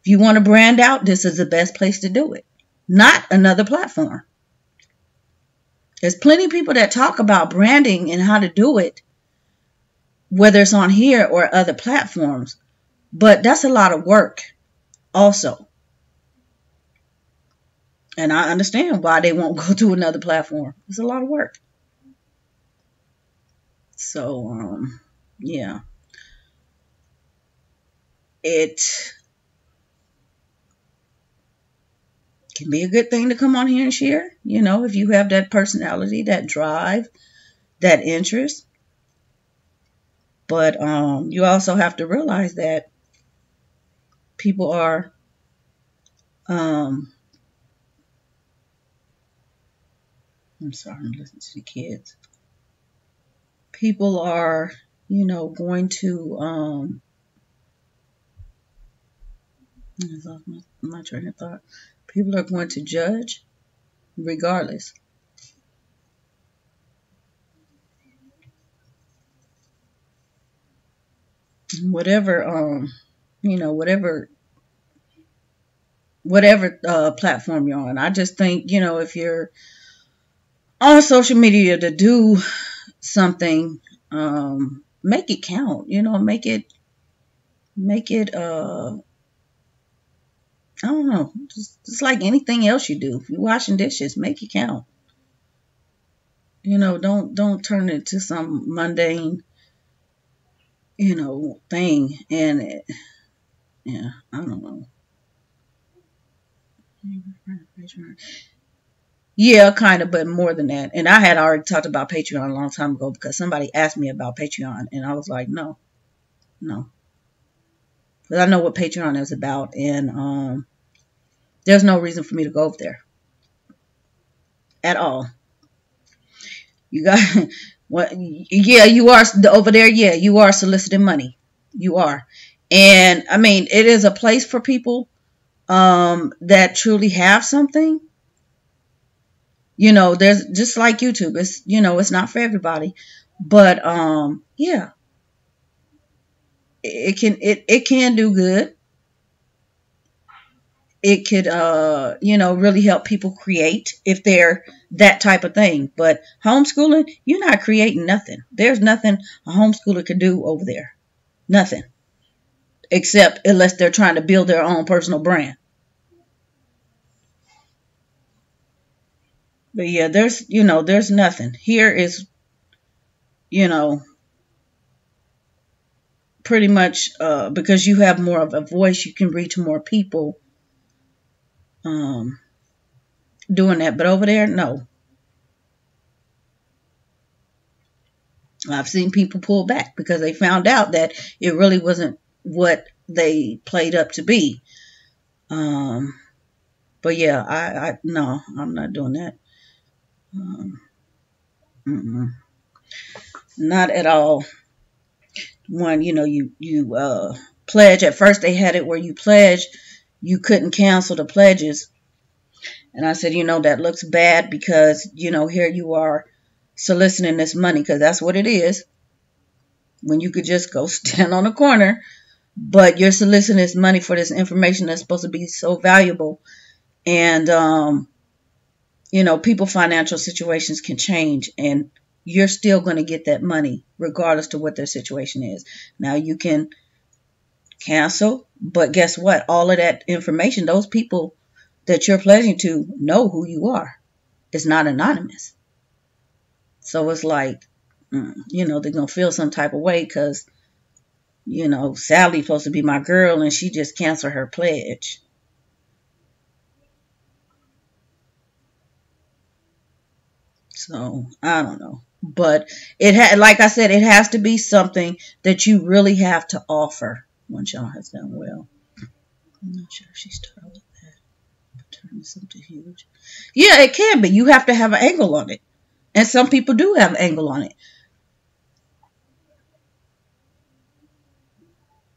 If you want to brand out, this is the best place to do it. Not another platform. There's plenty of people that talk about branding and how to do it, whether it's on here or other platforms. But that's a lot of work also. And I understand why they won't go to another platform. It's a lot of work. So, yeah. It can be a good thing to come on here and share, you know, if you have that personality, that drive, that interest. But you also have to realize that people are I'm sorry, I'm listening to the kids. People are, you know, going to my train of thought. People are going to judge regardless. Whatever you know, whatever platform you're on. I just think, you know, if you're on social media to do something, make it count, you know, make it I don't know, just like anything else you do. If you're washing dishes, make it count. You know, don't turn it into some mundane, you know, thing. And yeah, I don't know. Yeah, kind of, but more than that. And I had already talked about Patreon a long time ago because somebody asked me about Patreon, and I was like, no. Because I know what Patreon is about, and there's no reason for me to go over there at all. You got what? Yeah, you are over there. Yeah, you are soliciting money. You are, and I mean, it is a place for people that truly have something. You know, there's just like YouTube. It's, you know, it's not for everybody, but yeah, it can do good. It could you know, really help people create if they're that type of thing. But homeschooling, you're not creating nothing. There's nothing a homeschooler could do over there. Nothing. Except unless they're trying to build their own personal brand. But yeah, there's, you know, there's nothing. Here is, you know, pretty much because you have more of a voice, you can reach more people doing that. But over there, no. I've seen people pull back because they found out that it really wasn't what they played up to be. But yeah, I no, I'm not doing that. Not at all. One, you know, you pledge. At first they had it where you pledge, you couldn't cancel the pledges. And I said, you know, that looks bad because, you know, here you are soliciting this money, because that's what it is. When you could just go stand on a corner, but you're soliciting this money for this information that's supposed to be so valuable. And, you know, people's financial situations can change, and you're still going to get that money regardless to what their situation is. Now, you can cancel, but guess what? All of that information, those people that you're pledging to know who you are. It's not anonymous. So it's like, you know, they're going to feel some type of way because, you know, Sally's supposed to be my girl and she just canceled her pledge. So, I don't know. But like I said, it has to be something that you really have to offer. One Sean has done well. I'm not sure if she's tired of that. Turn something huge. Yeah, it can be. You have to have an angle on it. And some people do have an angle on it.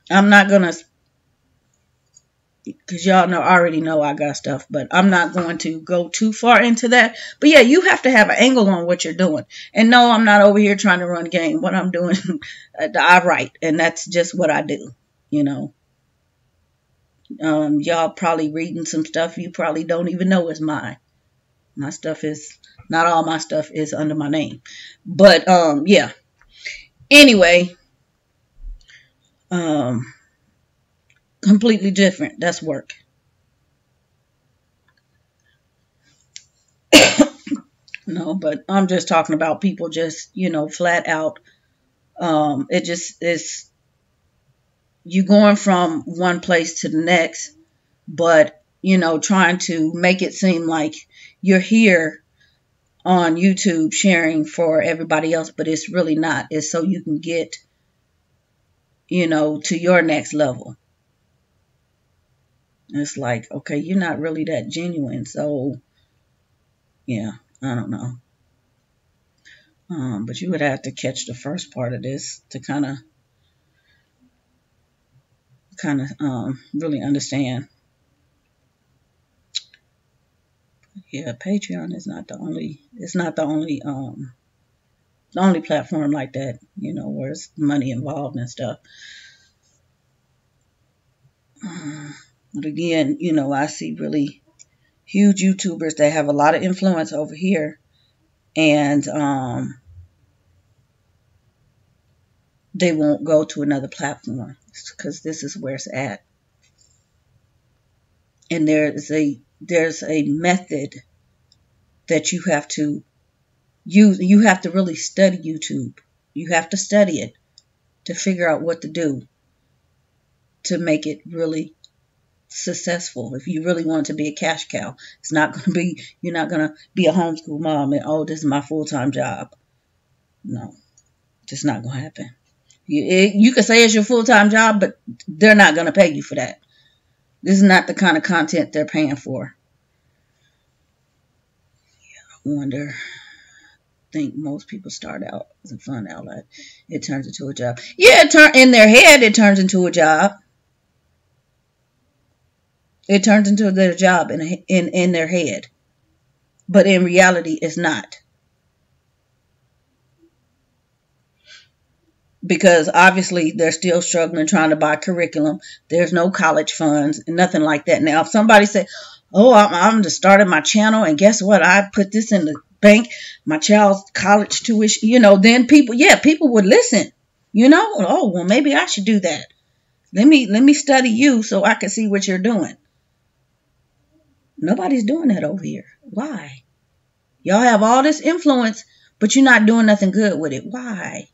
I'm not going to because y'all know, already know I got stuff, but I'm not going to go too far into that. But yeah, you have to have an angle on what you're doing. And no, I'm not over here trying to run game. What I'm doing, I write, and that's just what I do, you know. Y'all probably reading some stuff you probably don't even know is mine. My stuff is, not all my stuff is under my name. But yeah. Anyway, completely different. That's work. No, but I'm just talking about people just, you know, flat out. It just is, you going from one place to the next, but, you know, trying to make it seem like you're here on YouTube sharing for everybody else, but it's really not. It's so you can get, you know, to your next level. It's like, okay, you're not really that genuine. So, yeah, I don't know. But you would have to catch the first part of this to kind of really understand. Yeah, Patreon is not the only. It's not the only platform like that. You know, where there's money involved and stuff. But again, you know, I see really huge YouTubers that have a lot of influence over here, and they won't go to another platform because this is where it's at. And there's a method that you have to use. You have to really study YouTube. You have to study it to figure out what to do to make it really successful. If you really want to be a cash cow, it's not going to be, you're not going to be a homeschool mom and, oh, this is my full-time job. No, it's not going to happen. You can say it's your full-time job, but they're not going to pay you for that. This is not the kind of content they're paying for. I wonder, I think most people start out as a fun outlet. It turns into a job. Yeah, in their head, it turns into a job. It turns into their job in their head. But in reality, it's not. Because obviously they're still struggling trying to buy curriculum. There's no college funds and nothing like that. Now, if somebody say, oh, I'm just starting my channel and guess what? I put this in the bank, my child's college tuition, you know, then people would listen. You know, oh, well, maybe I should do that. Let me study you so I can see what you're doing. Nobody's doing that over here. Why? Y'all have all this influence, but you're not doing nothing good with it. Why?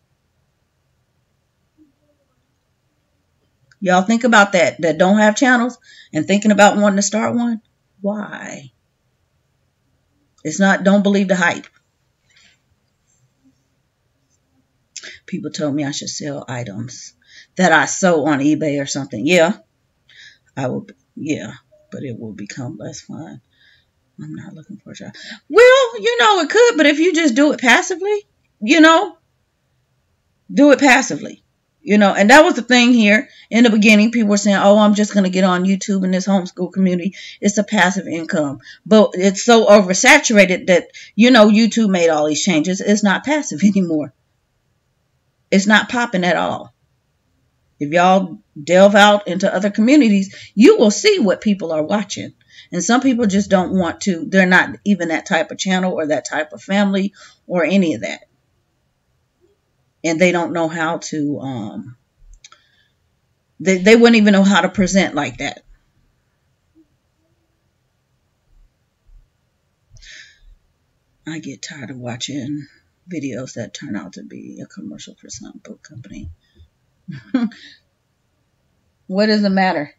Y'all think about that don't have channels and thinking about wanting to start one. Why? It's not, don't believe the hype. People told me I should sell items that I sew on eBay or something. Yeah, I will. Yeah, but it will become less fun. I'm not looking for a job. Well, you know, it could, but if you just do it passively, you know, do it passively. You know, and that was the thing here in the beginning. People were saying, oh, I'm just going to get on YouTube in this homeschool community. It's a passive income. But it's so oversaturated that, you know, YouTube made all these changes. It's not passive anymore. It's not popping at all. If y'all delve out into other communities, you will see what people are watching. And some people just don't want to. They're not even that type of channel or that type of family or any of that. And they don't know how to, they wouldn't even know how to present like that. I get tired of watching videos that turn out to be a commercial for some book company. What does it matter?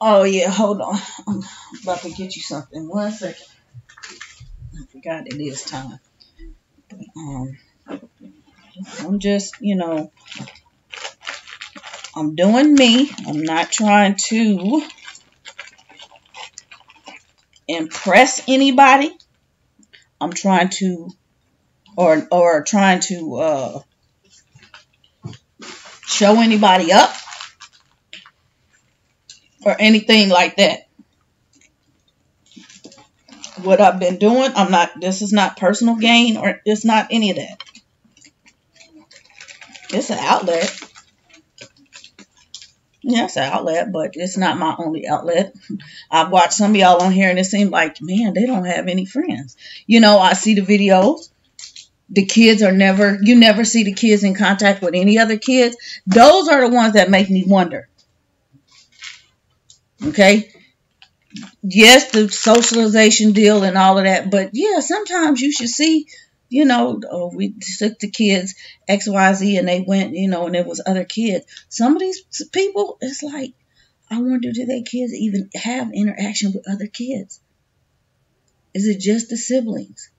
Oh, yeah, hold on. I'm about to get you something. 1 second. I forgot it is time. I'm just, you know, I'm doing me. I'm not trying to impress anybody. I'm trying to, or trying to show anybody up. or anything like that. What I've been doing, this is not personal gain, or it's not any of that. It's an outlet. Yeah, it's an outlet, but it's not my only outlet. I've watched some of y'all on here and it seems like, man, they don't have any friends. I see the videos. The kids you never see the kids in contact with any other kids. Those are the ones that make me wonder. Okay? Yes, the socialization deal and all of that, but yeah, sometimes you should see, we took the kids XYZ and they went, and there was other kids. Some of these people, it's like, I wonder, do their kids even have interaction with other kids? Is it just the siblings?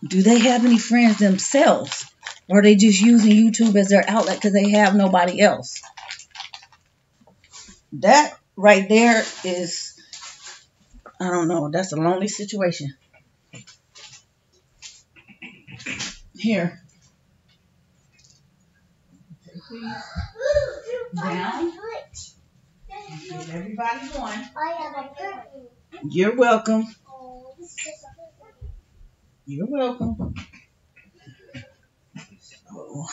Do they have any friends themselves? Or are they just using YouTube as their outlet because they have nobody else? That right there is, I don't know, that's a lonely situation. Here. Down. Give everybody one. You're welcome. You're welcome. So,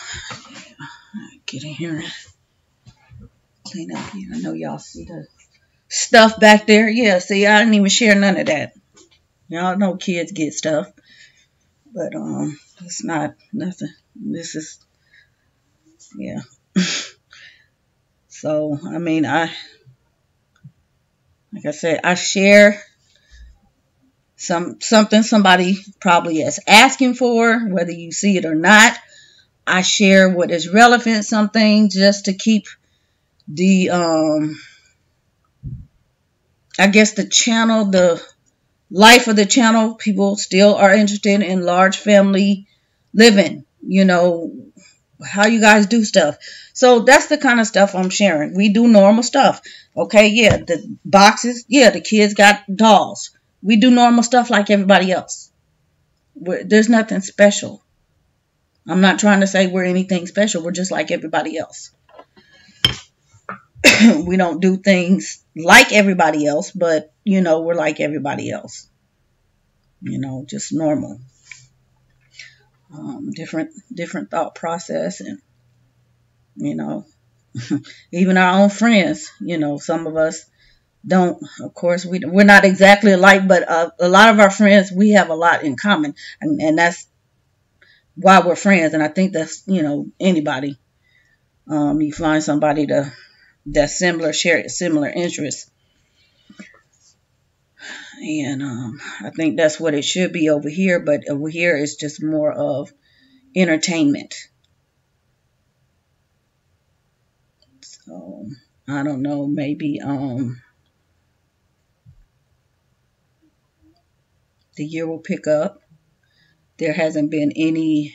get in here and clean up here. I know y'all see the stuff back there. Yeah, see, I didn't even share none of that. Y'all know kids get stuff. But, it's not nothing. This is, yeah. So, I mean, like I said, I share something somebody probably is asking for, whether you see it or not. I share what is relevant, something just to keep the, I guess the channel, the life of the channel. People still are interested in large family living, how you guys do stuff. So that's the kind of stuff I'm sharing. We do normal stuff. Okay, yeah, the boxes, yeah, the kids got dolls. We do normal stuff like everybody else. There's nothing special. I'm not trying to say we're anything special. We're just like everybody else. We don't do things like everybody else, but, we're like everybody else. Just normal. Different thought process, and, even our own friends, some of us don't, of course, we're not exactly alike, but a lot of our friends, we have a lot in common, and that's why we're friends. And I think that's, anybody, you find somebody that's share similar interests. And I think that's what it should be over here, but over here it's just more of entertainment. So I don't know, maybe the year will pick up. There hasn't been any,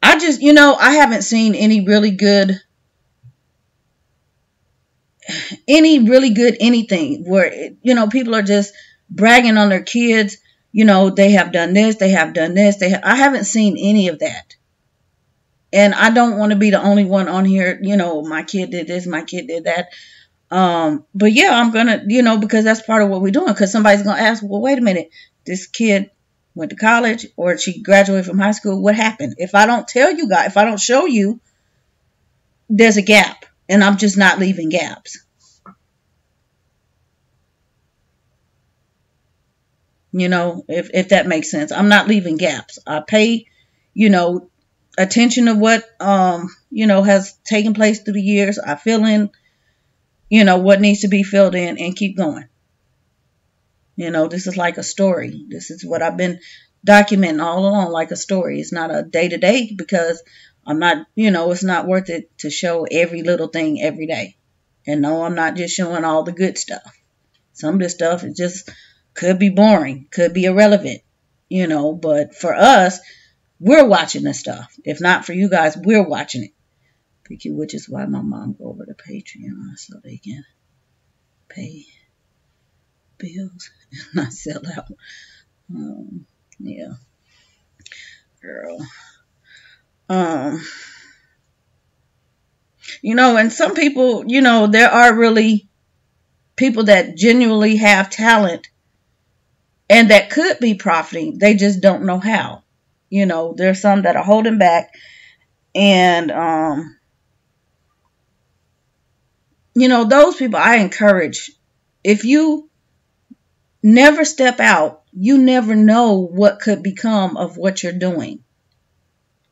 I haven't seen any really good anything where, people are just bragging on their kids. They have done this, they have done this. I haven't seen any of that. And I don't want to be the only one on here, my kid did this, my kid did that. But yeah, I'm going to, because that's part of what we're doing. Because somebody's going to ask, well, wait a minute, this kid went to college or she graduated from high school. What happened? If I don't tell you guys, if I don't show you, there's a gap. And I'm just not leaving gaps. If that makes sense. I'm not leaving gaps. I pay, attention to what, has taken place through the years. I fill in, what needs to be filled in and keep going. This is like a story. This is what I've been documenting all along, like a story. It's not a day-to-day because I'm not, it's not worth it to show every little thing every day. And no, I'm not just showing all the good stuff. Some of this stuff is just could be boring, could be irrelevant, but for us, we're watching this stuff. If not for you guys, we're watching it. Which is why my mom go over to Patreon so they can pay bills and not sell out. Yeah. Girl. And some people, there are really people that genuinely have talent and that could be profiting. They just don't know how. There's some that are holding back, and those people I encourage. If you never step out, you never know what could become of what you're doing.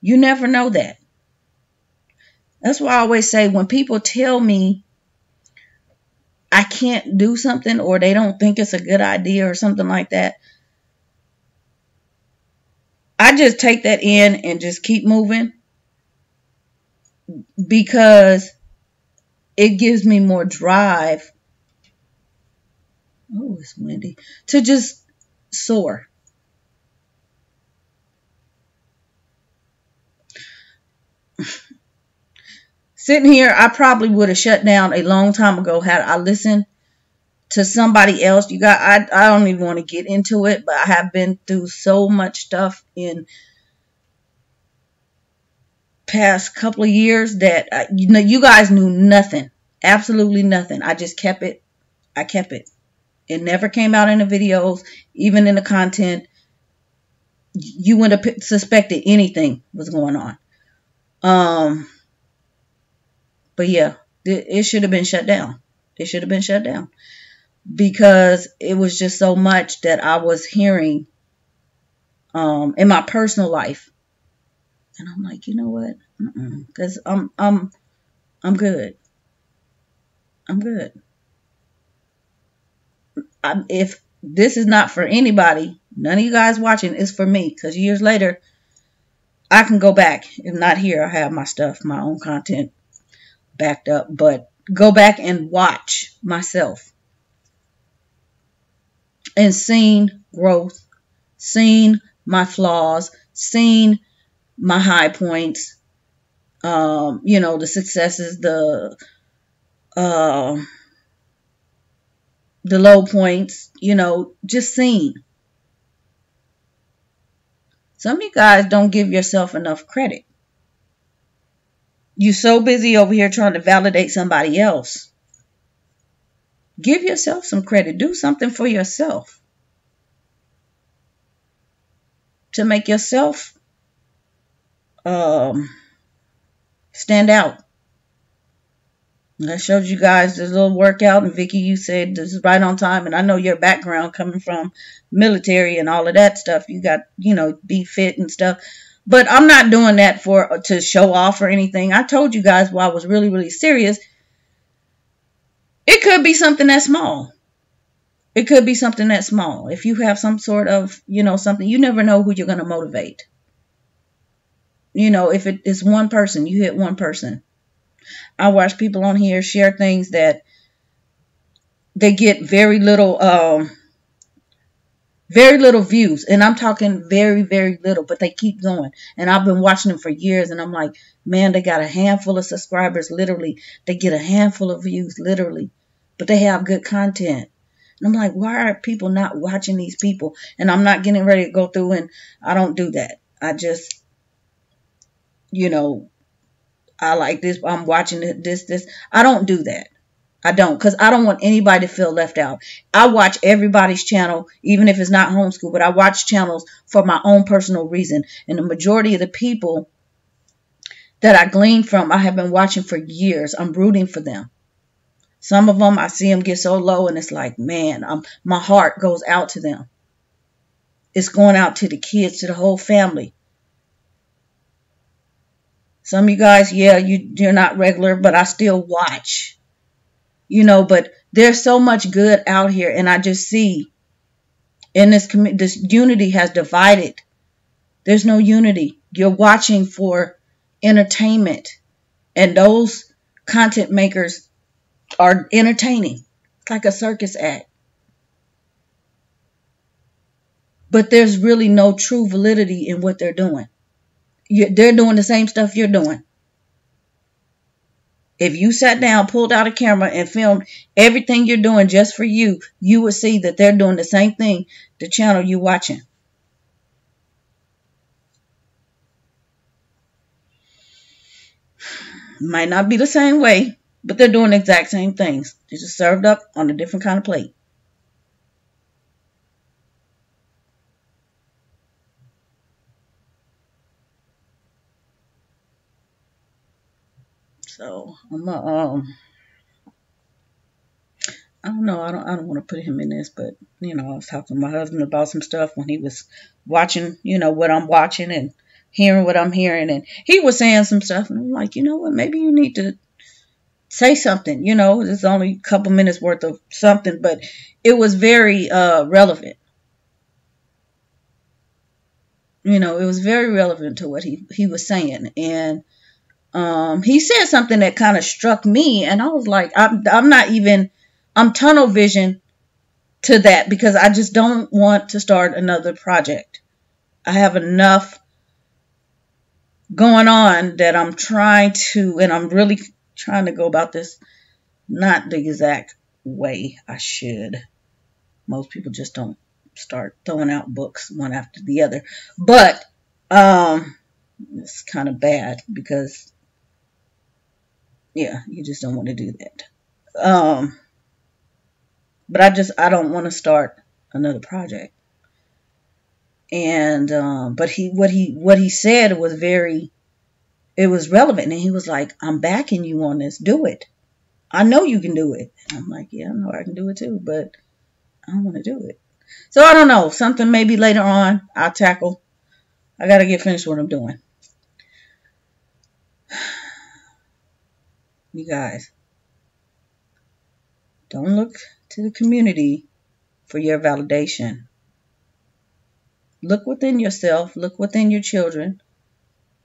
You never know that. That's why I always say, when people tell me I can't do something, or they don't think it's a good idea or something like that, I just take that in and just keep moving, because it gives me more drive. Oh, it's windy. To just soar. Sitting here, I probably would have shut down a long time ago had I listened to somebody else. I don't even want to get into it, but I have been through so much stuff in past couple of years that you guys knew nothing, absolutely nothing. I just kept it. I kept it. It never came out in the videos, even in the content. You wouldn't have suspected anything was going on. But yeah, it should have been shut down. It should have been shut down, because it was just so much that I was hearing in my personal life, and I'm like, you know what? Because I'm good. I'm good. If this is not for anybody, none of you guys watching, is for me, because years later I can go back. If not here, I have my stuff, my own content backed up, but go back and watch myself and seen growth, seen my flaws, seen my high points, the successes, the low points, just seen. Some of you guys don't give yourself enough credit. You're so busy over here trying to validate somebody else. Give yourself some credit. Do something for yourself to make yourself stand out. I showed you guys this little workout, and Vicky, you said this is right on time. And I know your background coming from military and all of that stuff. You got, be fit and stuff. But I'm not doing that to show off or anything. I told you guys why I was really, really serious. It could be something that's small. It could be something that's small. If you have some sort of, something, you never know who you're going to motivate. If it is one person, you hit one person. I watch people on here share things that they get very little views. And I'm talking very, very little, but they keep going. And I've been watching them for years, and I'm like, man, they got a handful of subscribers, literally. They get a handful of views, literally. But they have good content. And I'm like, why are people not watching these people? And I'm not getting ready to go through, and I don't do that. I just, I like this, I'm watching this. I don't do that. I don't, because I don't want anybody to feel left out. I watch everybody's channel, even if it's not homeschool, but I watch channels for my own personal reason. And the majority of the people that I glean from, I have been watching for years. I'm rooting for them. Some of them, I see them get so low, and it's like, man, my heart goes out to them. It's going out to the kids, to the whole family. Some of you guys, yeah, you're not regular, but I still watch. But there's so much good out here, and I just see in this unity has divided. There's no unity. You're watching for entertainment, and those content makers are entertaining. It's like a circus act. But there's really no true validity in what they're doing. They're doing the same stuff you're doing. If you sat down, pulled out a camera, and filmed everything you're doing just for you, you would see that they're doing the same thing, the channel you're watching. Might not be the same way, but they're doing the exact same things. They're just served up on a different kind of plate. So I don't know. I don't want to put him in this, but I was talking to my husband about some stuff when he was watching, what I'm watching and hearing what I'm hearing, and he was saying some stuff, and I'm like, you know what? Maybe you need to say something. It's only a couple minutes worth of something, but it was very relevant. It was very relevant to what he was saying, and he said something that kind of struck me, and I was like, I'm tunnel vision to that because I just don't want to start another project. I have enough going on that I'm trying to, and I'm really trying to go about this not the exact way I should. Most people just don't start throwing out books one after the other. But it's kind of bad because, yeah, you just don't want to do that. But I don't want to start another project. And but what he said was it was relevant, and he was like, I'm backing you on this. Do it. I know you can do it. And I'm like, yeah, I know I can do it too, but I don't want to do it. So I don't know. Something maybe later on I'll tackle. I got to get finished what I'm doing. You guys, don't look to the community for your validation. Look within yourself. Look within your children,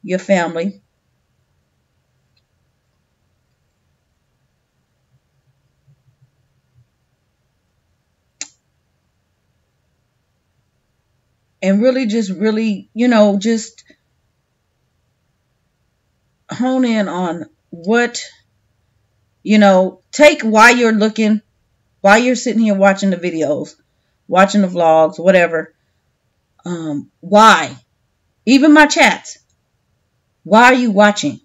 your family. And really, just hone in on what, take while you're sitting here watching the videos, watching the vlogs, whatever. Why? Even my chats. Why are you watching?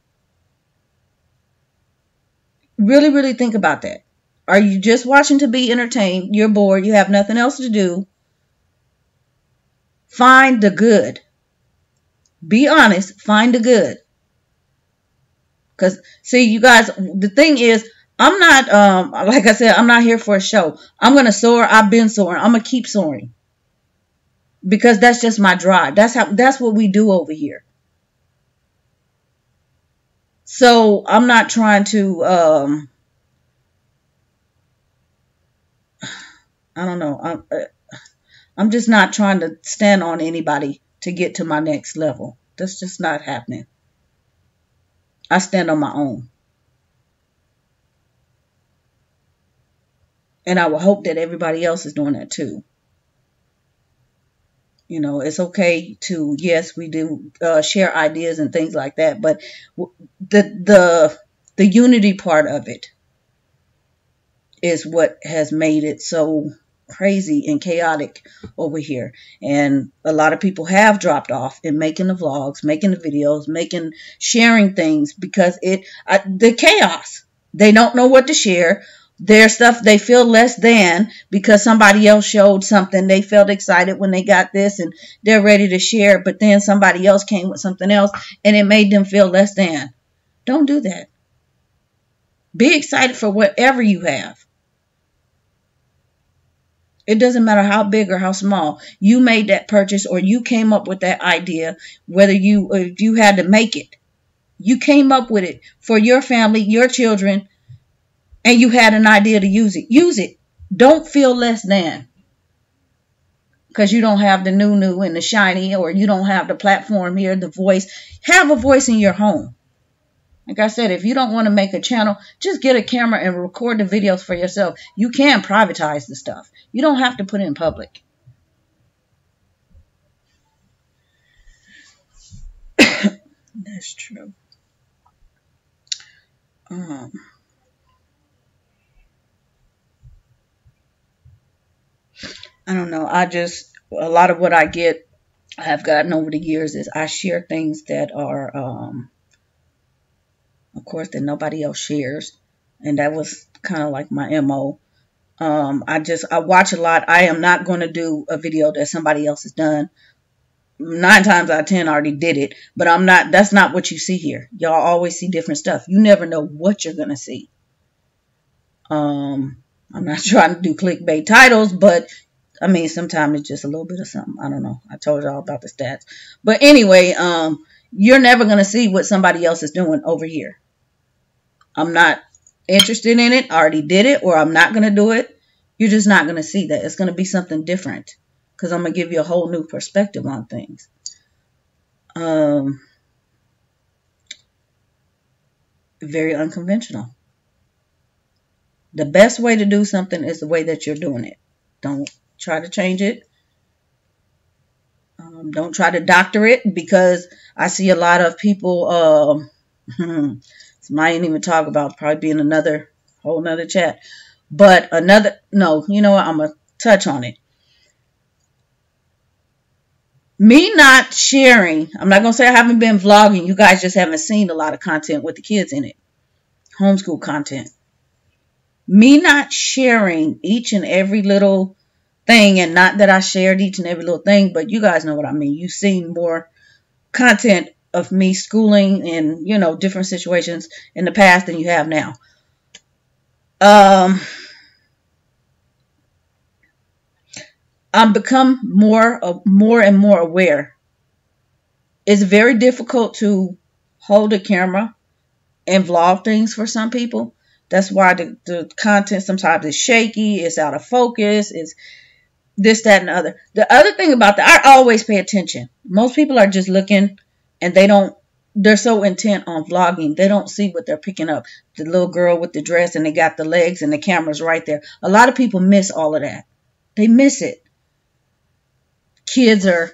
Really, really think about that. Are you just watching to be entertained? You're bored. You have nothing else to do. Find the good. Be honest. Find the good. Because, see, you guys, the thing is, I'm not, like I said, I'm not here for a show. I'm going to soar. I've been soaring. I'm going to keep soaring. Because that's just my drive. That's what we do over here. So I'm not trying to, I don't know. I'm just not trying to stand on anybody to get to my next level. That's just not happening. I stand on my own. And I will hope that everybody else is doing that too. It's okay to, yes, we do share ideas and things like that, but the unity part of it is what has made it so crazy and chaotic over here. And a lot of people have dropped off in making the vlogs, making the videos, sharing things because the chaos. They don't know what to share. Their stuff, they feel less than because somebody else showed something. They felt excited when they got this and they're ready to share, but then somebody else came with something else and it made them feel less than. Don't do that. Be excited for whatever you have. It doesn't matter how big or how small. You made that purchase or you came up with that idea, if you had to make it. You came up with it for your family, your children, and you had an idea to use it. Use it. Don't feel less than because you don't have the new and the shiny, or you don't have the platform here, the voice. Have a voice in your home. Like I said, if you don't want to make a channel, just get a camera and record the videos for yourself. You can privatize the stuff. You don't have to put it in public. That's true. I don't know. A lot of what I have gotten over the years is I share things that are of course, that nobody else shares. And that was kind of like my MO. I watch a lot. I am not going to do a video that somebody else has done. 9 times out of 10 I already did it, but that's not what you see here. Y'all always see different stuff. You never know what you're going to see. I'm not trying to do clickbait titles, but I mean, sometimes it's just a little bit of something. I don't know. I told y'all about the stats. But anyway, you're never going to see what somebody else is doing over here. I'm not interested in it. I already did it, or I'm not going to do it. You're just not going to see that. It's going to be something different, because I'm going to give you a whole new perspective on things. Very unconventional. The best way to do something is the way that you're doing it. Don't try to change it. Don't try to doctor it, because I see a lot of people, I ain't even talk about, probably be in another whole nother chat. But no, you know what? I'm going to touch on it. Me not sharing, I'm not going to say I haven't been vlogging. You guys just haven't seen a lot of content with the kids in it. Homeschool content. Me not sharing each and every little thing, and not that I shared each and every little thing, but you guys know what I mean. You've seen more content of me schooling in, different situations in the past than you have now. I've become more and more aware. It's very difficult to hold a camera and vlog things for some people. That's why the content sometimes is shaky, it's out of focus, it's this, that, and the other. The other thing about that, I always pay attention. Most people are just looking, and they're so intent on vlogging, they don't see what they're picking up. The little girl with the dress, and they got the legs, and the camera's right there. A lot of people miss all of that. They miss it. Kids are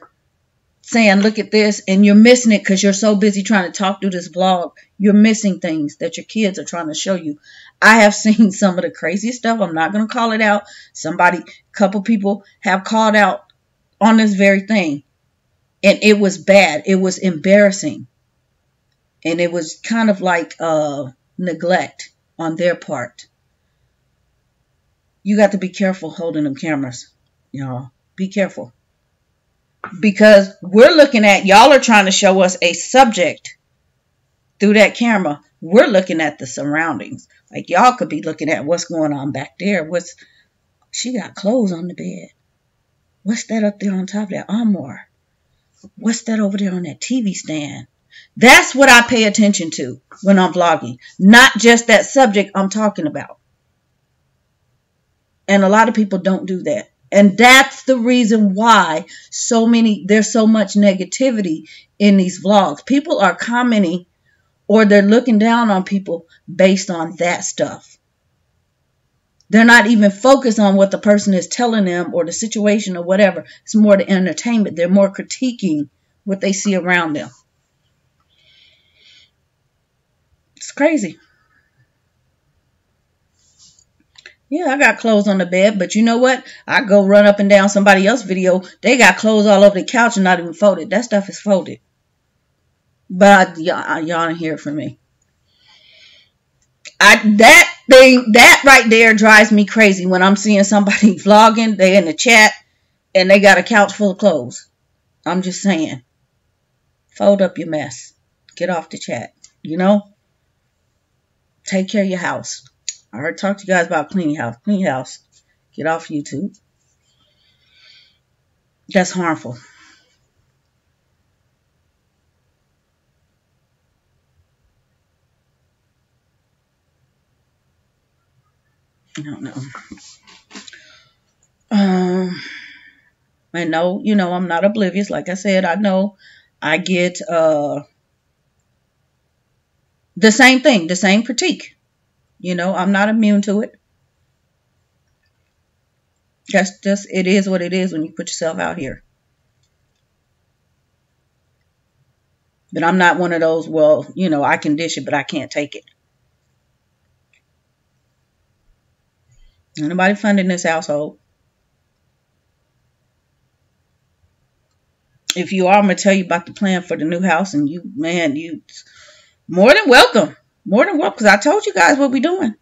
saying, look at this, and you're missing it because you're so busy trying to talk through this vlog. You're missing things that your kids are trying to show you. I have seen some of the craziest stuff. I'm not going to call it out. A couple people have called out on this very thing. And it was bad. It was embarrassing. And it was kind of like neglect on their part. You got to be careful holding them cameras, y'all. Be careful. Because we're looking at, y'all are trying to show us a subject through that camera. We're looking at the surroundings. Like, y'all could be looking at what's going on back there. She got clothes on the bed. What's that up there on top of that armoire? What's that over there on that TV stand? That's what I pay attention to when I'm vlogging. Not just that subject I'm talking about. And a lot of people don't do that. And that's the reason why there's so much negativity in these vlogs. People are commenting, or they're looking down on people based on that stuff. They're not even focused on what the person is telling them or the situation or whatever. It's more the entertainment. They're more critiquing what they see around them. It's crazy. Yeah, I got clothes on the bed, but you know what? I go run up and down somebody else's video. They got clothes all over the couch and not even folded. That stuff is folded. But y'all don't hear it from me. That right there drives me crazy when I'm seeing somebody vlogging. They in the chat and they got a couch full of clothes. I'm just saying. Fold up your mess. Get off the chat. Take care of your house. I already talked to you guys about cleaning house. Clean house. Get off YouTube. That's harmful. I don't know. I know, I'm not oblivious. Like I said, I know I get the same thing, the same critique. I'm not immune to it. It is what it is when you put yourself out here. But I'm not one of those, I can dish it, but I can't take it. Anybody funding this household? If you are, I'm going to tell you about the plan for the new house, and you more than welcome. More than welcome, because I told you guys what we're doing.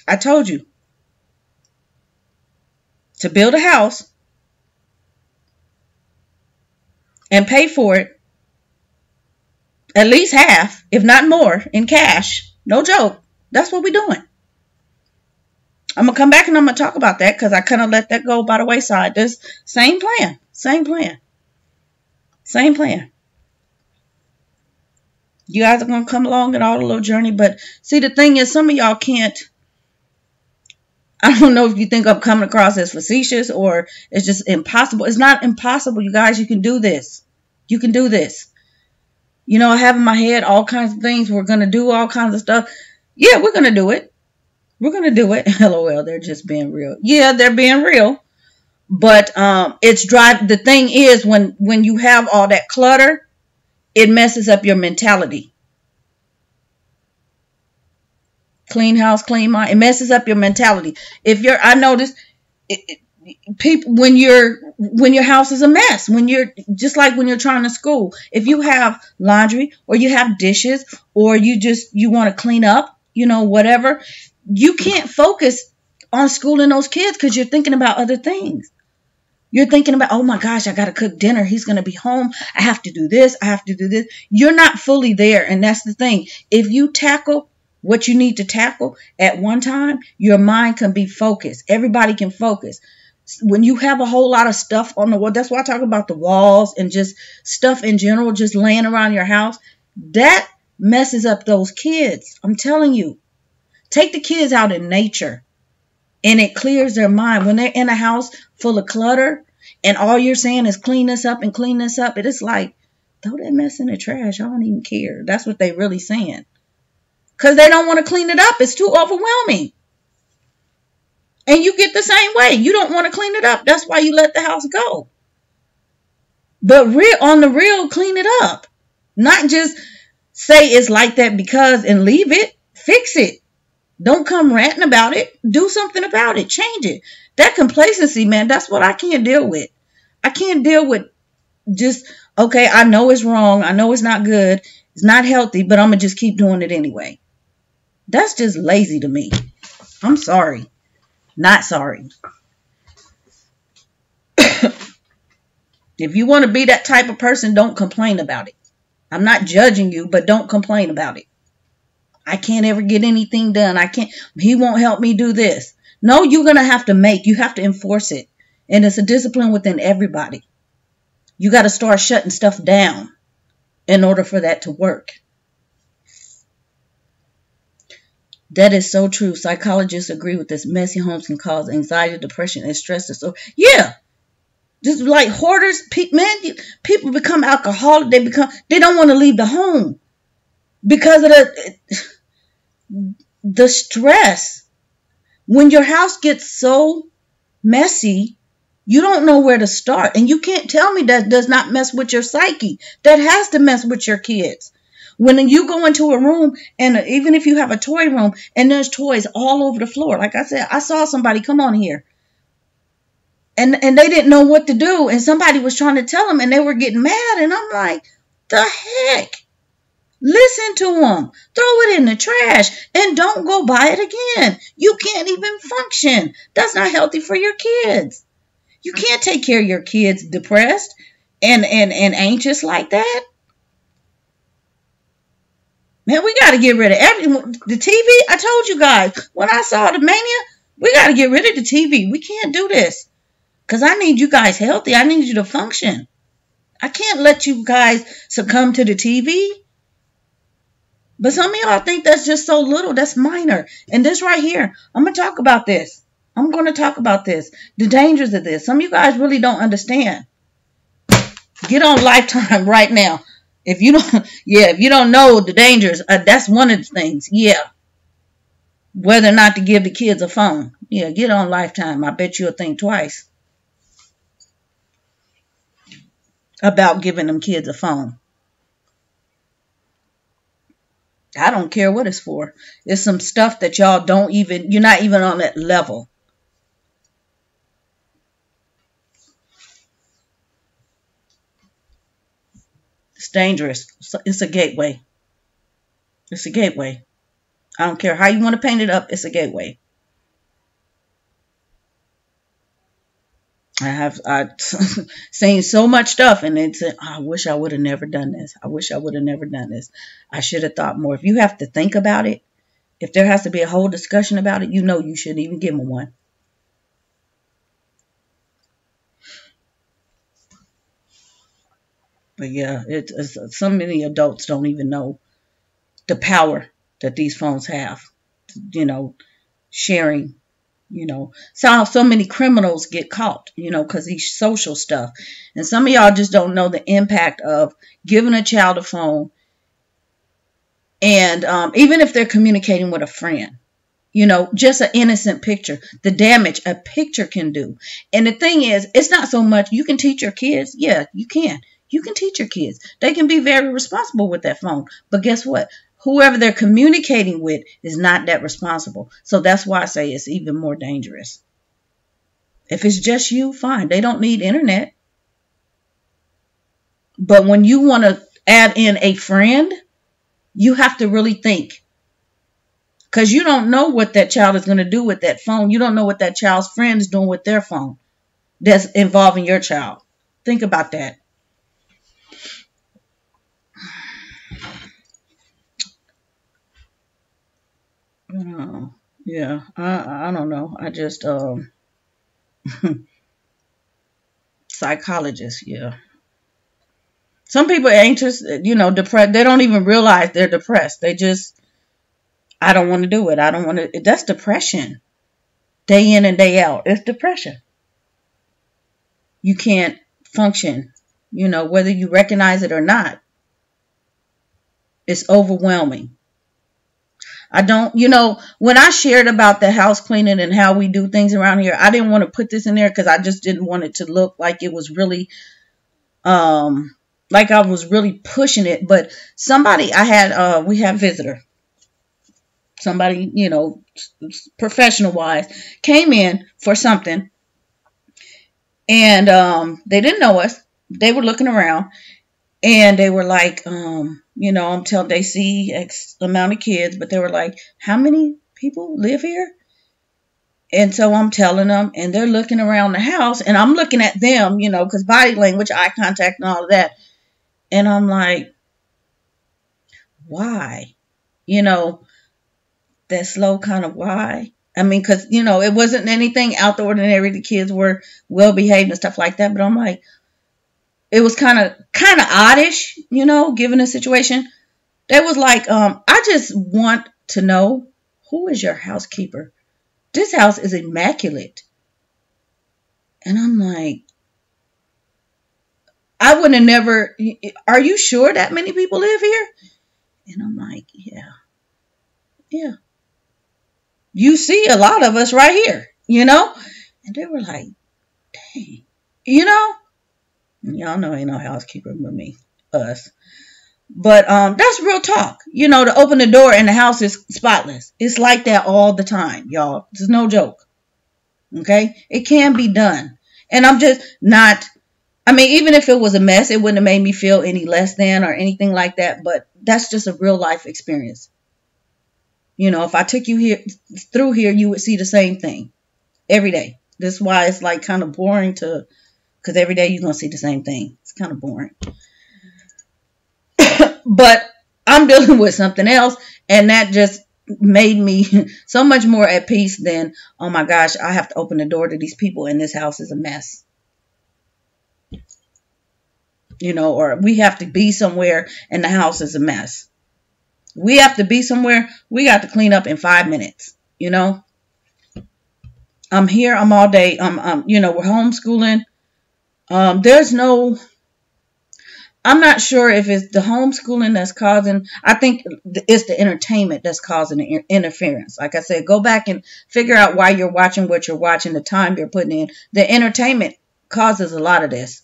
I told you. To build a house and pay for it, at least half, if not more, in cash. No joke. That's what we're doing. I'm going to come back and I'm going to talk about that because I kind of let that go by the wayside. This same plan. Same plan. Same plan. You guys are going to come along in all the little journey. But see, the thing is, some of y'all can't. I don't know if you think I'm coming across as facetious or it's just impossible. It's not impossible, you guys. You can do this. You can do this. You know, I have in my head all kinds of things. We're going to do all kinds of stuff. Yeah, we're going to do it. We're going to do it. LOL, they're just being real. Yeah, they're being real. But the thing is, when you have all that clutter, it messes up your mentality. Clean house, clean mind. It messes up your mentality. I notice people when your house is a mess, when you're trying to school, if you have laundry or you have dishes or you want to clean up, whatever, you can't focus on schooling those kids because you're thinking about other things. You're thinking about, oh my gosh, I got to cook dinner. He's going to be home. I have to do this. I have to do this. You're not fully there. And that's the thing. If you tackle what you need to tackle at one time, your mind can be focused. Everybody can focus. When you have a whole lot of stuff on the wall, that's why I talk about the walls and just stuff in general, just laying around your house. That messes up those kids. I'm telling you. Take the kids out in nature and it clears their mind. When they're in a house full of clutter and all you're saying is clean this up and clean this up, it is like, throw that mess in the trash. I don't even care. That's what they're really saying. Because they don't want to clean it up. It's too overwhelming. And you get the same way. You don't want to clean it up. That's why you let the house go. But on the real, clean it up. Not just say it's like that because and leave it. Fix it. Don't come ranting about it. Do something about it. Change it. That complacency, man, that's what I can't deal with. I can't deal with just, okay, I know it's wrong. I know it's not good. It's not healthy, but I'm going to just keep doing it anyway. That's just lazy to me. I'm sorry. Not sorry. If you want to be that type of person, don't complain about it. I'm not judging you, but don't complain about it. I can't ever get anything done. He won't help me do this. No, you're going to have to you have to enforce it. And it's a discipline within everybody. You got to start shutting stuff down in order for that to work. That is so true. Psychologists agree with this. Messy homes can cause anxiety, depression, and stress disorder. Yeah. Just like hoarders, people become alcoholic. They don't want to leave the home because of the stress. When your house gets so messy, you don't know where to start. And you can't tell me that does not mess with your psyche. That has to mess with your kids. When you go into a room, and even if you have a toy room, and there's toys all over the floor. Like I said, I saw somebody come on here. And they didn't know what to do. And somebody was trying to tell them, and they were getting mad. And I'm like, the heck? Listen to them. Throw it in the trash. And don't go buy it again. You can't even function. That's not healthy for your kids. You can't take care of your kids depressed and anxious like that. Man, we got to get rid of the TV. I told you guys, when I saw the mania, we got to get rid of the TV. We can't do this. Because I need you guys healthy. I need you to function. I can't let you guys succumb to the TV. But some of y'all think that's just so little. That's minor. And this right here, I'm going to talk about this. I'm going to talk about this. The dangers of this. Some of you guys really don't understand. Get on Lifetime right now. If you don't know the dangers, that's one of the things. Yeah. Whether or not to give the kids a phone. Yeah, get on Lifetime. I bet you'll think twice about giving them kids a phone. I don't care what it's for. It's some stuff that you're not even on that level. dangerous. It's a gateway. It's a gateway. I don't care how you want to paint it up. It's a gateway. I've seen so much stuff, and it's I wish I would have never done this. I wish I would have never done this. I should have thought more. If you have to think about it, if there has to be a whole discussion about it, you know you shouldn't even give them one. But yeah, it's so many adults don't even know the power that these phones have. You know, sharing. So many criminals get caught, because these social stuff. And some of y'all just don't know the impact of giving a child a phone. And even if they're communicating with a friend, just an innocent picture, the damage a picture can do. And the thing is, it's not so much you can teach your kids. Yeah, you can. You can teach your kids. They can be very responsible with that phone. But guess what? Whoever they're communicating with is not that responsible. So that's why I say it's even more dangerous. If it's just you, fine. They don't need internet. But when you want to add in a friend, you have to really think. Because you don't know what that child is going to do with that phone. You don't know what that child's friend is doing with their phone that's involving your child. Think about that. Yeah, I don't know. I just psychologist. Yeah, some people are anxious, depressed. They don't even realize they're depressed. They just, I don't want to do it. I don't want to. That's depression. Day in and day out, it's depression. You can't function. Whether you recognize it or not, it's overwhelming. I don't, when I shared about the house cleaning and how we do things around here, I didn't want to put this in there because I just didn't want it to look like it was really, like I was really pushing it. But somebody we had a visitor. Somebody, professional wise, came in for something. And they didn't know us. They were looking around. And they were like, they see X amount of kids, but they were like, how many people live here? And so I'm telling them, and they're looking around the house, and I'm looking at them, because body language, eye contact, and all of that. And I'm like, why? That slow kind of why? I mean, because, it wasn't anything out the ordinary. The kids were well behaved and stuff like that. But I'm like, it was kind of oddish, given the situation. They was like, I just want to know, who is your housekeeper? This house is immaculate. And I'm like, I would have never, are you sure that many people live here? And I'm like, yeah. You see a lot of us right here, And they were like, dang, And y'all know ain't no housekeeper but me, us. But that's real talk. To open the door and the house is spotless. It's like that all the time, y'all. It's no joke. Okay? It can be done. And I'm just not, even if it was a mess, it wouldn't have made me feel any less than or anything like that. But that's just a real life experience. If I took you through here, you would see the same thing every day. That's why it's like kind of boring because every day you're going to see the same thing. It's kind of boring. But I'm dealing with something else, and that just made me so much more at peace than, oh my gosh, I have to open the door to these people and this house is a mess. Or we have to be somewhere and the house is a mess. We have to be somewhere, we got to clean up in 5 minutes, I'm here, I'm all day, we're homeschooling. I'm not sure if it's the homeschooling that's causing, I think it's the entertainment that's causing the interference. Like I said, go back and figure out why you're watching what you're watching, the time you're putting in. The entertainment causes a lot of this.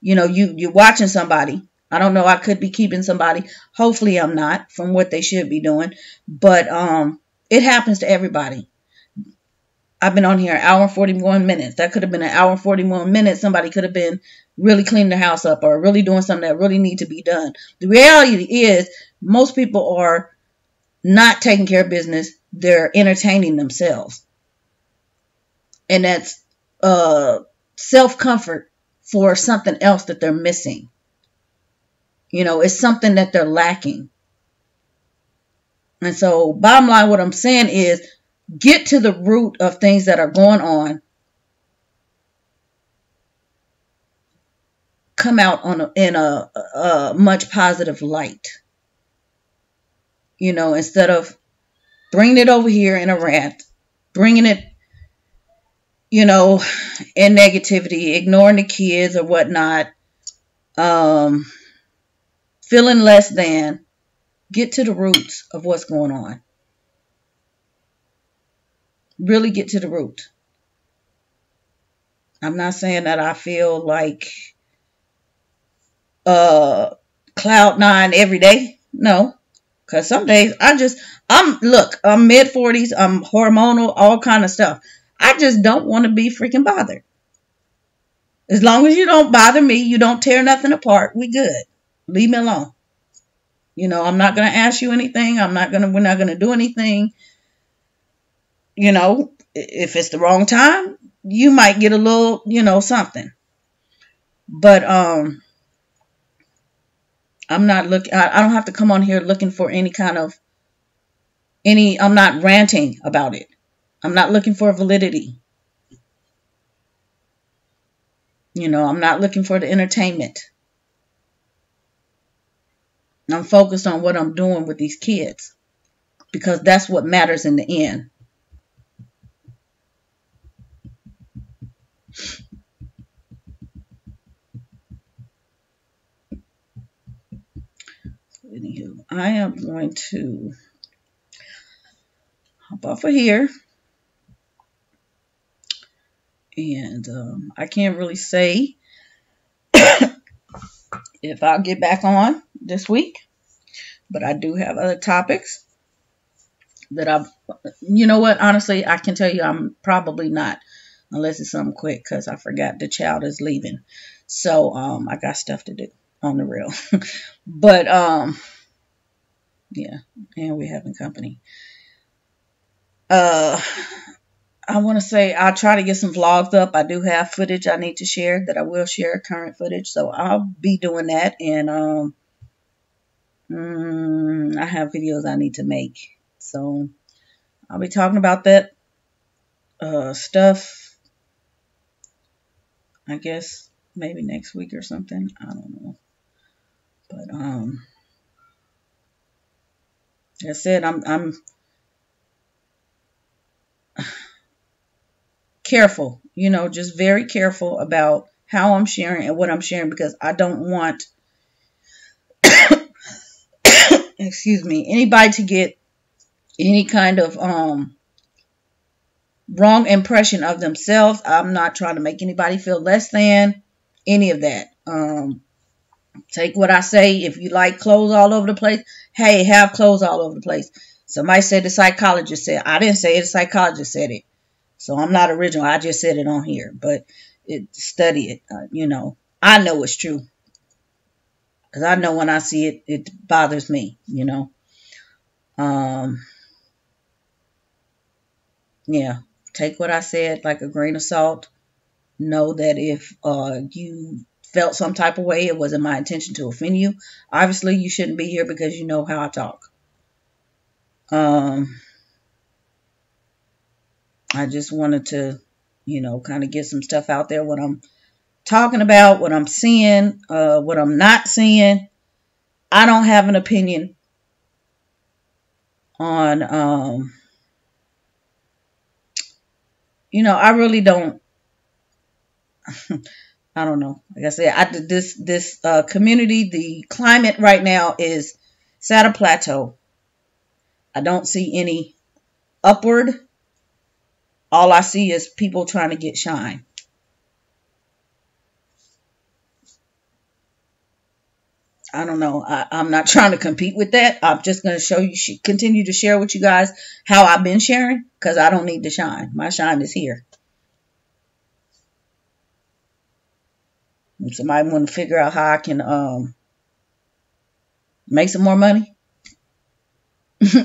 You're watching somebody. I don't know, I could be keeping somebody. Hopefully I'm not, from what they should be doing. But it happens to everybody. I've been on here an hour and 41 minutes. That could have been an hour and 41 minutes. Somebody could have been really cleaning the house up or really doing something that really need to be done. The reality is most people are not taking care of business. They're entertaining themselves. And that's self-comfort for something else that they're missing. You know, it's something that they're lacking. And so bottom line, what I'm saying is get to the root of things that are going on. Come out in a much positive light. You know, instead of bringing it over here in a rant, bringing it, you know, in negativity, ignoring the kids or whatnot, feeling less than. Get to the roots of what's going on. Really get to the root. I'm not saying that I feel like cloud nine every day. No. Because some days I'm mid-40s. I'm hormonal, all kind of stuff. I just don't want to be freaking bothered. As long as you don't bother me, you don't tear nothing apart, we good. Leave me alone. You know, I'm not going to ask you anything. We're not going to do anything. You know, if it's the wrong time, you might get a little, you know, something. But I'm not looking, I don't have to come on here looking for any kind of, I'm not ranting about it. I'm not looking for validity. You know, I'm not looking for the entertainment. I'm focused on what I'm doing with these kids because that's what matters in the end. Anywho, I am going to hop off of here. And I can't really say if I'll get back on this week. But I do have other topics that you know what, honestly, I can tell you I'm probably not, unless it's something quick, because I forgot the child is leaving. So I got stuff to do on the real. But yeah, and we're having company. I want to say I'll try to get some vlogs up. I do have footage I need to share that I will share, current footage. So I'll be doing that. And I have videos I need to make. So I'll be talking about that stuff, I guess, maybe next week or something. I don't know. But like I said, I'm careful, you know, just very careful about how I'm sharing and what I'm sharing, because I don't want excuse me, anybody to get any kind of wrong impression of themselves. I'm not trying to make anybody feel less than, any of that. Take what I say. If you like clothes all over the place, hey, have clothes all over the place. Somebody said the psychologist said. I didn't say it. The psychologist said it. So I'm not original. I just said it on here. But study it. You know, I know it's true. Because I know when I see it, it bothers me, you know. Yeah. Take what I said like a grain of salt. Know that if you felt some type of way, it wasn't my intention to offend you. Obviously, you shouldn't be here because you know how I talk. I just wanted to, you know, kind of get some stuff out there, what I'm talking about, what I'm seeing, what I'm not seeing. I don't have an opinion on, you know, I really don't. I don't know. Like I said, this community, the climate right now is at a plateau. I don't see any upward. All I see is people trying to get shine. I don't know. I'm not trying to compete with that. I'm just going to show you, continue to share with you guys how I've been sharing, because I don't need to shine. My shine is here. If somebody want to figure out how I can make some more money,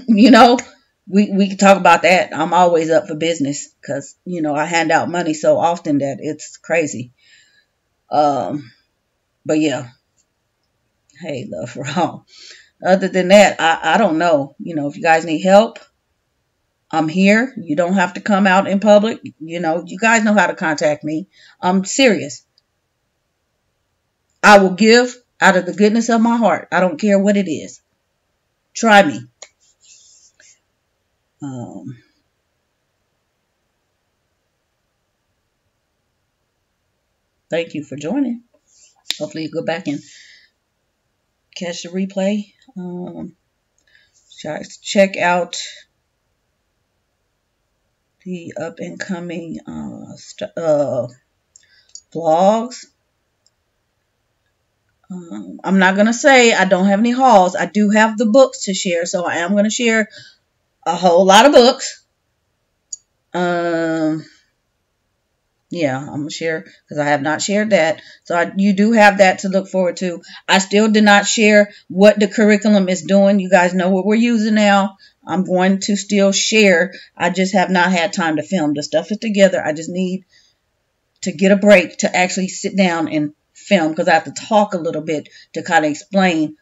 you know, we can talk about that. I'm always up for business because, you know, I hand out money so often that it's crazy. But yeah, hey, love for all. Other than that, I don't know. You know, if you guys need help, I'm here. You don't have to come out in public. You know, you guys know how to contact me. I'm serious. I will give out of the goodness of my heart. I don't care what it is. Try me. Thank you for joining. Hopefully you go back and catch the replay. Check out the up and coming vlogs. I'm not going to say I don't have any hauls. I do have the books to share, so I am going to share a whole lot of books. Yeah, I'm going to share because I have not shared that. So you do have that to look forward to. I still did not share what the curriculum is doing. You guys know what we're using now. I'm going to still share. I just have not had time to film. The stuff is together. I just need to get a break to actually sit down and film because I have to talk a little bit to kind of explain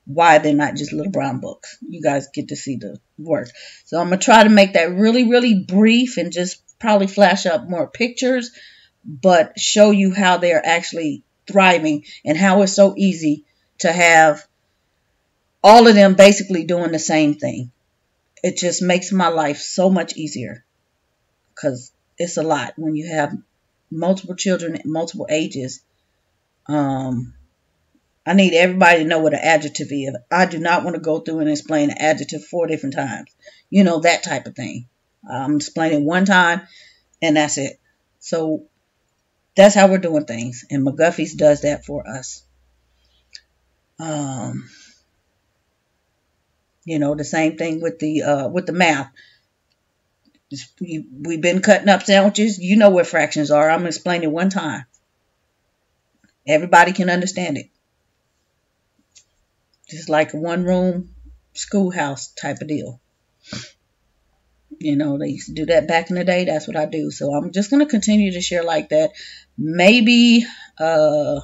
why they're not just little brown books. You guys get to see the work. So I'm going to try to make that really, really brief and just probably flash up more pictures, but show you how they're actually thriving and how it's so easy to have all of them basically doing the same thing. It just makes my life so much easier because it's a lot when you have multiple children at multiple ages. I need everybody to know what an adjective is. I do not want to go through and explain an adjective 4 different times. You know, that type of thing. I'm explaining one time and that's it. So that's how we're doing things. And McGuffey's does that for us. You know, the same thing with the math. We've been cutting up sandwiches. You know what fractions are. I'm going to explain it one time. Everybody can understand it. Just like a one-room schoolhouse type of deal. You know, they used to do that back in the day. That's what I do. So I'm just going to continue to share like that. Maybe, I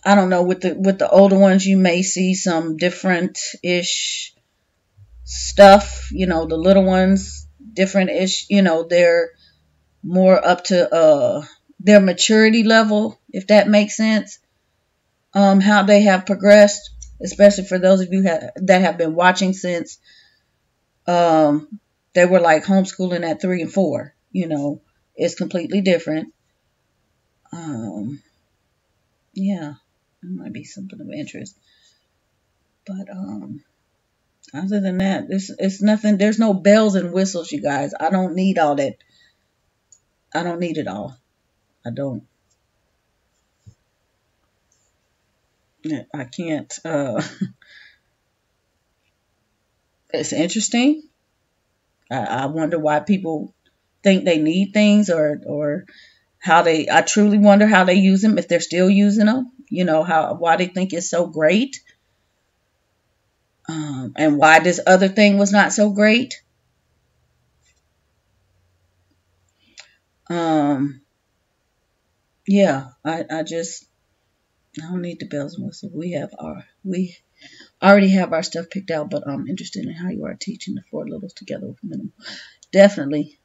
don't know, with the older ones, you may see some different-ish stuff. You know, the little ones, different-ish. You know, they're more up to their maturity level, if that makes sense. How they have progressed, especially for those of you that have been watching since they were like homeschooling at 3 and 4. You know, it's completely different. Yeah, it might be something of interest. But other than that, it's nothing. There's no bells and whistles, you guys. I don't need all that. I don't need it all. I don't. I can't. It's interesting. I wonder why people think they need things or how they. I truly wonder how they use them, if they're still using them. You know, why they think it's so great. And why this other thing was not so great. Yeah, I don't need the bells and whistles. We already have our stuff picked out, but I'm interested in how you are teaching the 4 littles together with minimal. Definitely.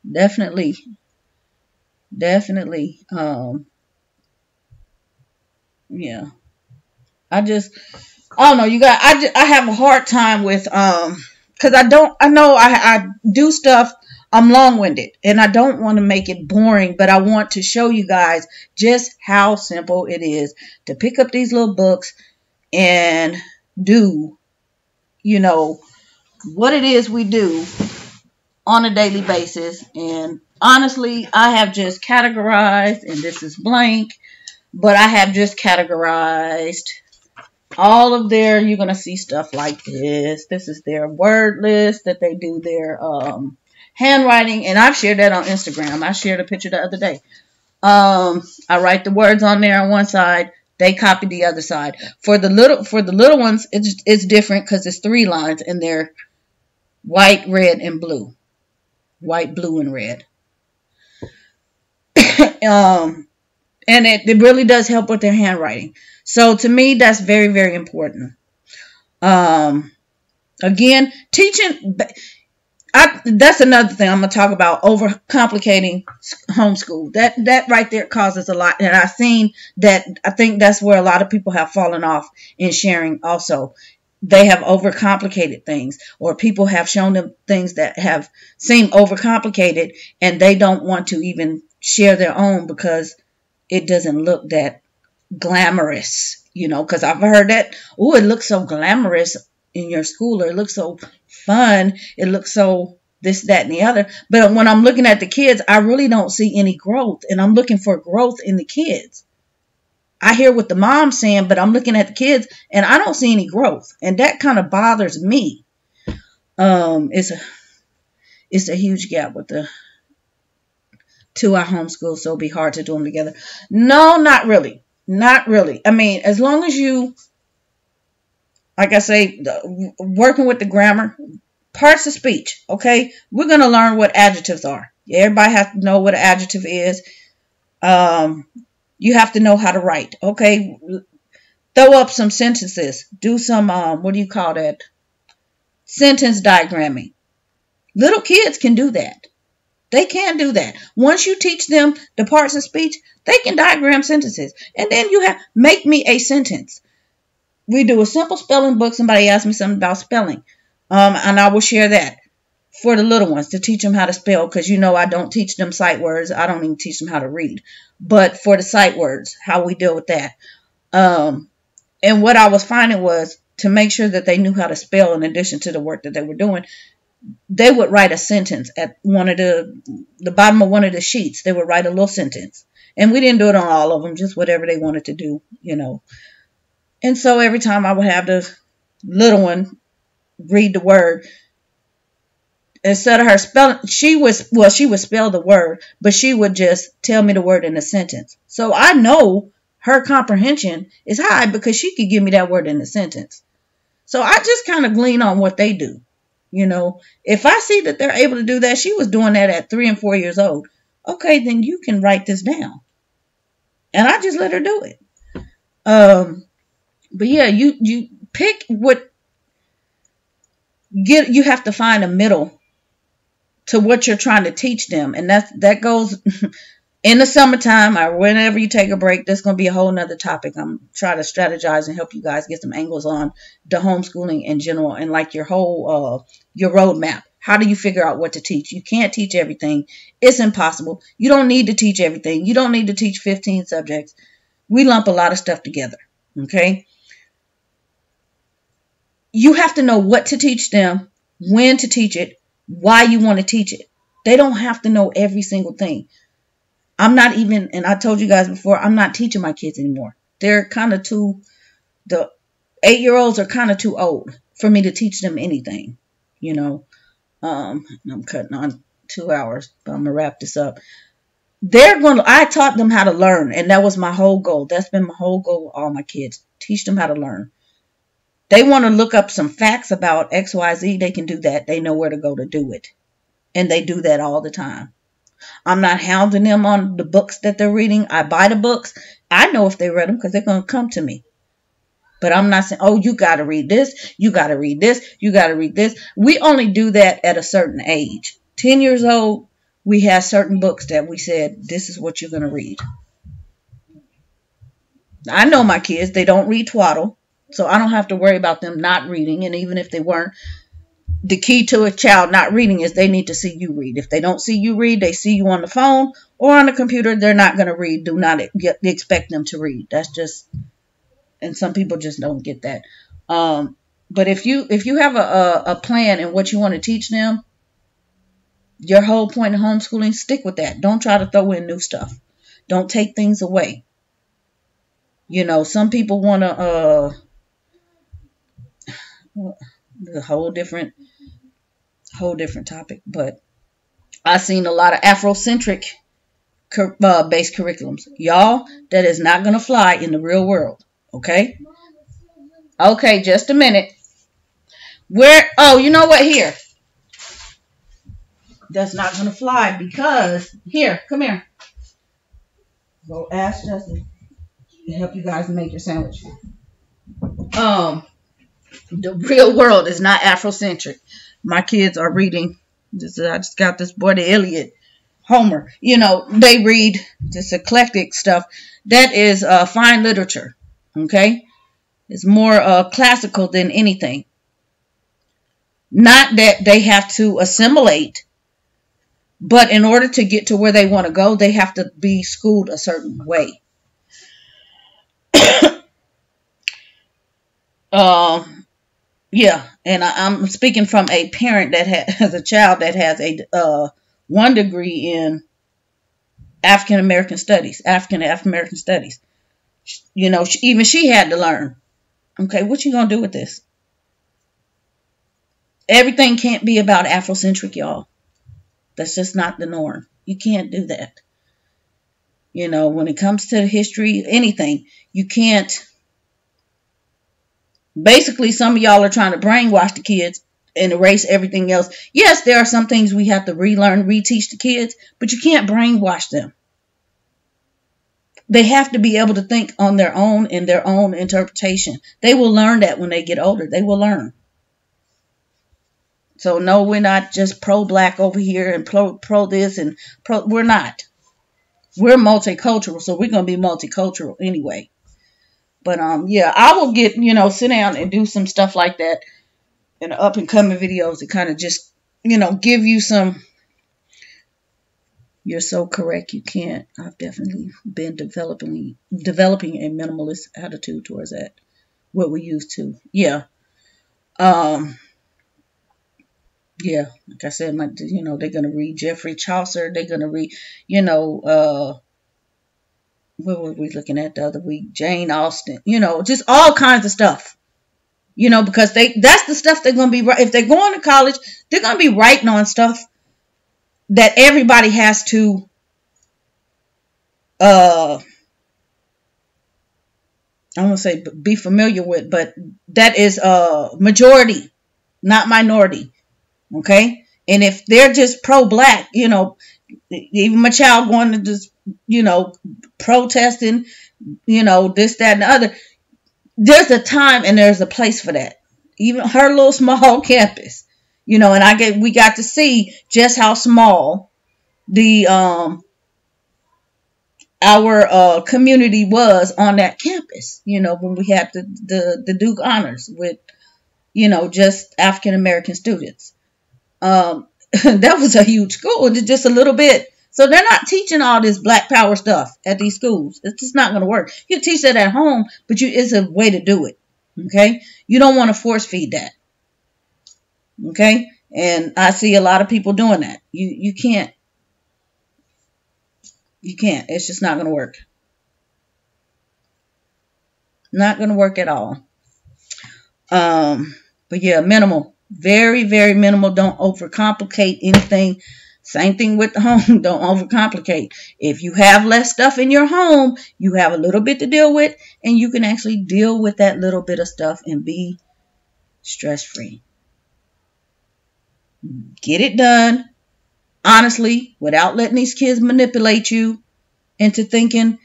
Yeah. I don't know, you guys. I have a hard time with because I know I do stuff. I'm long-winded and I don't want to make it boring, but I want to show you guys just how simple it is to pick up these little books and do, you know, what it is we do on a daily basis. And honestly, I have just categorized, and this is blank. But I have just categorized all of their, you're going to see stuff like this. This is their word list that they do their handwriting. And I've shared that on Instagram. I shared a picture the other day. I write the words on there on one side. They copy the other side. For the little ones, it's different because it's 3 lines and they're white, red, and blue. White, blue, and red. And it really does help with their handwriting. So to me, that's very, very important. Again, teaching, that's another thing I'm going to talk about, overcomplicating homeschool. That right there causes a lot. And I've seen that. I think that's where a lot of people have fallen off in sharing also. They have overcomplicated things, or people have shown them things that have seemed overcomplicated, and they don't want to even share their own because it doesn't look that glamorous, you know, because I've heard that, oh, it looks so glamorous in your school, or it looks so fun, it looks so this, that, and the other. But when I'm looking at the kids, I really don't see any growth, and I'm looking for growth in the kids. I hear what the mom's saying, but I'm looking at the kids, and I don't see any growth, and that kind of bothers me. It's a huge gap with the 2 I homeschool, so it'll be hard to do them together. No, not really. Not really. I mean, as long as you, like I say, working with the grammar, parts of speech, okay? We're going to learn what adjectives are. Everybody has to know what an adjective is. You have to know how to write, okay? Throw up some sentences. Do some, what do you call that? Sentence diagramming. Little kids can do that. They can do that. Once you teach them the parts of speech, they can diagram sentences. And then you have, make me a sentence. We do a simple spelling book. Somebody asked me something about spelling. And I will share that for the little ones to teach them how to spell. Because, you know, I don't teach them sight words. I don't even teach them how to read. But for the sight words, how we deal with that. And what I was finding was to make sure that they knew how to spell in addition to the work that they were doing. They would write a sentence at one of the bottom of one of the sheets. They would write a little sentence. And we didn't do it on all of them, just whatever they wanted to do, you know. And so every time I would have the little one read the word, instead of her spelling, she would spell the word, but she would just tell me the word in a sentence. So I know her comprehension is high because she could give me that word in a sentence. So I just kind of glean on what they do. You know, if I see that they're able to do that, she was doing that at 3 and 4 years old. Okay, then you can write this down. And I just let her do it. But yeah, you pick you have to find a middle to what you're trying to teach them. And that goes in the summertime or whenever you take a break. That's going to be a whole nother topic. I'm trying to strategize and help you guys get some angles on the homeschooling in general and like your whole, your roadmap. How do you figure out what to teach? You can't teach everything. It's impossible. You don't need to teach everything. You don't need to teach 15 subjects. We lump a lot of stuff together. Okay. You have to know what to teach them, when to teach it, why you want to teach it. They don't have to know every single thing. I'm not even, and I told you guys before, I'm not teaching my kids anymore. They're kind of the 8-year-olds are kind of too old for me to teach them anything, you know. I'm cutting on 2 hours, but I'm going to wrap this up. I taught them how to learn, and that was my whole goal. That's been my whole goal with all my kids. Teach them how to learn. They want to look up some facts about XYZ, they can do that. They know where to go to do it. And they do that all the time. I'm not hounding them on the books that they're reading. I buy the books. I know if they read them because they're going to come to me. But I'm not saying, oh, you got to read this. You got to read this. You got to read this. We only do that at a certain age. 10 years old, we have certain books that we said, this is what you're going to read. I know my kids, they don't read twaddle. So I don't have to worry about them not reading. And even if they weren't, the key to a child not reading is they need to see you read. If they don't see you read, they see you on the phone or on the computer, they're not going to read. Do not expect them to read. That's just, and some people just don't get that. But if you have a plan and what you want to teach them, your whole point of homeschooling, stick with that. Don't try to throw in new stuff. Don't take things away. Some people want to, a whole different topic, but I've seen a lot of Afrocentric based curriculums. Y'all, that is not going to fly in the real world. Okay? Okay, just a minute. Oh, you know what? Here. That's not going to fly because, here, come here. Go ask Justin to help you guys make your sandwich. The real world is not Afrocentric. My kids are reading. I just got this boy, the Iliad, Homer. They read this eclectic stuff. That is fine literature. Okay? It's more classical than anything. Not that they have to assimilate, but in order to get to where they want to go, they have to be schooled a certain way. Yeah, and I'm speaking from a parent that has a child that has a 1 degree in African American studies. Even she had to learn. Okay, what you gonna do with this? Everything can't be about Afrocentric, y'all. That's just not the norm. You can't do that. When it comes to history, anything, you can't. Basically, some of y'all are trying to brainwash the kids and erase everything else. Yes, there are some things we have to relearn, reteach the kids, but you can't brainwash them. They have to be able to think on their own in their own interpretation. They will learn that when they get older. They will learn. So no, we're not just pro-black over here and pro this and pro. We're not. We're multicultural, so we're gonna be multicultural anyway. But yeah, I will get sit down and do some stuff like that in the up and coming videos to kind of just give you some. You're so correct. You can't. I've definitely been developing a minimalist attitude towards that. What we used to. Yeah. Yeah, like I said, they're gonna read Geoffrey Chaucer. They're gonna read, what were we looking at the other week? Jane Austen. Just all kinds of stuff. Because that's the stuff they're gonna be. If they're going to college, they're gonna be writing on stuff that everybody has to. I want to say be familiar with, but that is majority, not minority. Okay, and if they're just pro-black, even my child going to just, protesting, this, that, and the other. There's a time and there's a place for that. Even her little small campus, and we got to see just how small the our community was on that campus. When we had the Duke honors with, just African American students. That was a huge school, just a little bit. So they're not teaching all this Black Power stuff at these schools. It's just not going to work. You teach that at home, but it's a way to do it. Okay? You don't want to force feed that. Okay? And I see a lot of people doing that. You can't. You can't. It's just not going to work. Not going to work at all. But yeah, minimal. Very, very minimal. Don't overcomplicate anything. Same thing with the home. Don't overcomplicate. If you have less stuff in your home, you have a little bit to deal with, and you can actually deal with that little bit of stuff and be stress-free. Get it done, honestly, without letting these kids manipulate you into thinking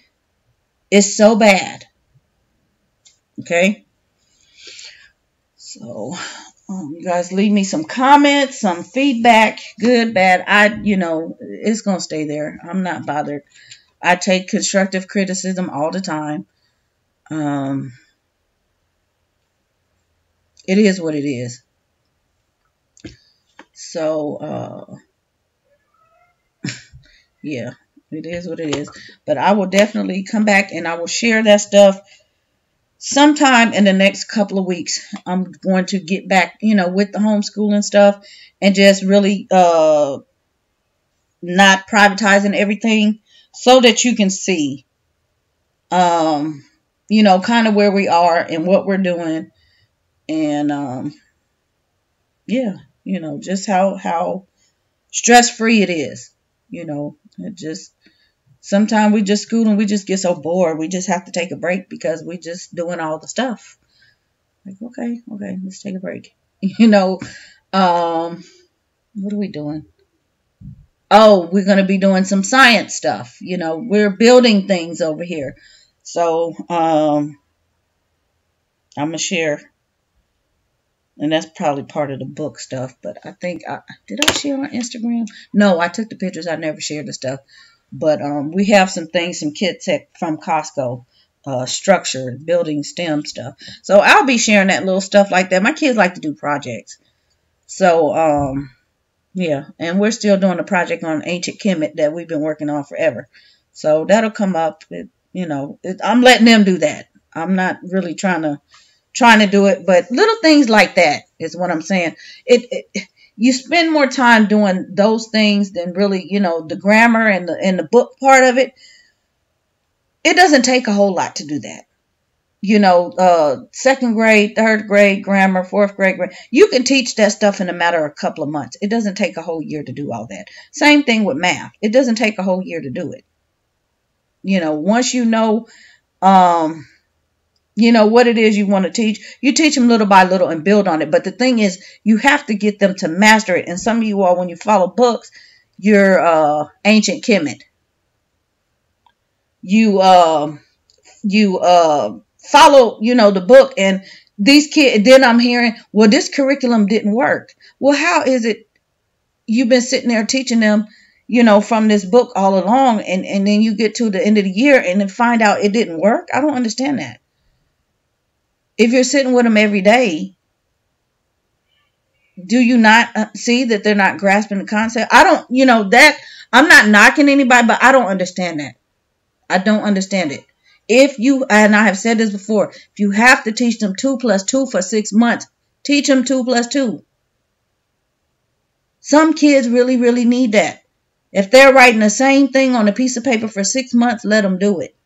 it's so bad. Okay? So, you guys leave me some comments, some feedback, good, bad. It's going to stay there. I'm not bothered. I take constructive criticism all the time. It is what it is. So, yeah, it is what it is. But I will definitely come back and I will share that stuff sometime in the next couple of weeks. I'm going to get back, with the homeschooling stuff and just really not privatizing everything so that you can see you know, kind of where we are and what we're doing. And yeah, you know, just how stress free it is. You know, it just sometimes we just school and we just get so bored. We just have to take a break because we just doing all the stuff. Like, okay, let's take a break. You know, what are we doing? Oh, we're going to be doing some science stuff. You know, we're building things over here. So, I'm going to share. And that's probably part of the book stuff. But I think, did I share on Instagram? No, I took the pictures. I never shared the stuff. But we have some things, some kits from Costco. Structure, building STEM stuff. So I'll be sharing that little stuff like that. My kids like to do projects. So, yeah, and we're still doing a project on ancient Kemet that we've been working on forever. So that'll come up. I'm letting them do that. I'm not really trying to do it, but little things like that is what I'm saying. You spend more time doing those things than really, the grammar and the book part of it. It doesn't take a whole lot to do that. Second grade, third grade grammar, fourth grade grammar. You can teach that stuff in a matter of a couple of months. It doesn't take a whole year to do all that. Same thing with math. It doesn't take a whole year to do it. Once what it is you want to teach, you teach them little by little and build on it. But the thing is, you have to get them to master it. And some of you all, when you follow books, you're ancient Kemet. You follow, the book, and these kids, then I'm hearing, well, this curriculum didn't work. Well, how is it you've been sitting there teaching them, from this book all along, and then you get to the end of the year and then find out it didn't work? I don't understand that. If you're sitting with them every day, do you not see that they're not grasping the concept? I don't, that I'm not knocking anybody, but I don't understand that. I don't understand it. And I have said this before, if you have to teach them 2 + 2 for 6 months, teach them 2 + 2. Some kids really, really need that. If they're writing the same thing on a piece of paper for 6 months, let them do it.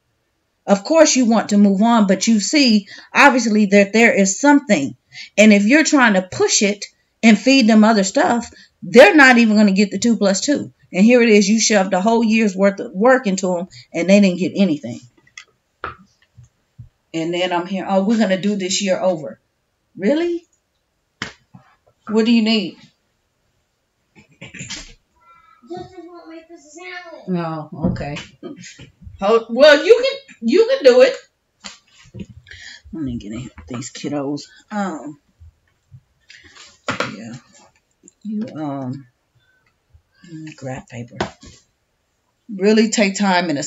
Of course you want to move on, but you see, obviously, that there is something. And if you're trying to push it and feed them other stuff, they're not even going to get the 2 + 2. And here it is, you shoved a whole year's worth of work into them, and they didn't get anything. And then I'm hearing, oh, we're going to do this year over. Really? What do you need? Justin won't make us a salad. Oh, okay. Well, you can do it. Let me get in these kiddos. Yeah. Graph paper. Really take time and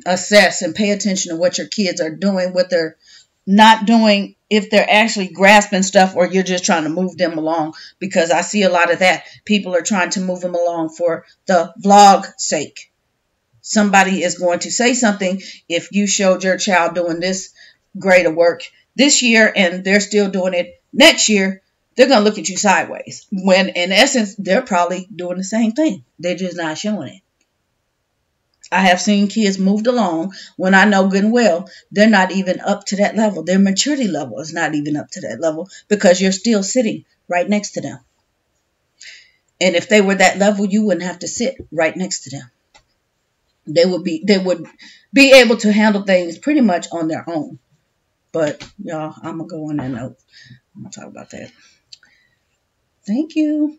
assess and pay attention to what your kids are doing, what they're not doing, if they're actually grasping stuff or you're just trying to move them along, because I see a lot of that. People are trying to move them along for the vlog sake. Somebody is going to say something if you showed your child doing this grade of work this year and they're still doing it next year, they're going to look at you sideways. When in essence, they're probably doing the same thing. They're just not showing it. I have seen kids moved along when I know good and well they're not even up to that level. Their maturity level is not even up to that level because you're still sitting right next to them. And if they were that level, you wouldn't have to sit right next to them. They would be able to handle things pretty much on their own. But y'all, I'm gonna go on that note. I'm gonna talk about that. Thank you.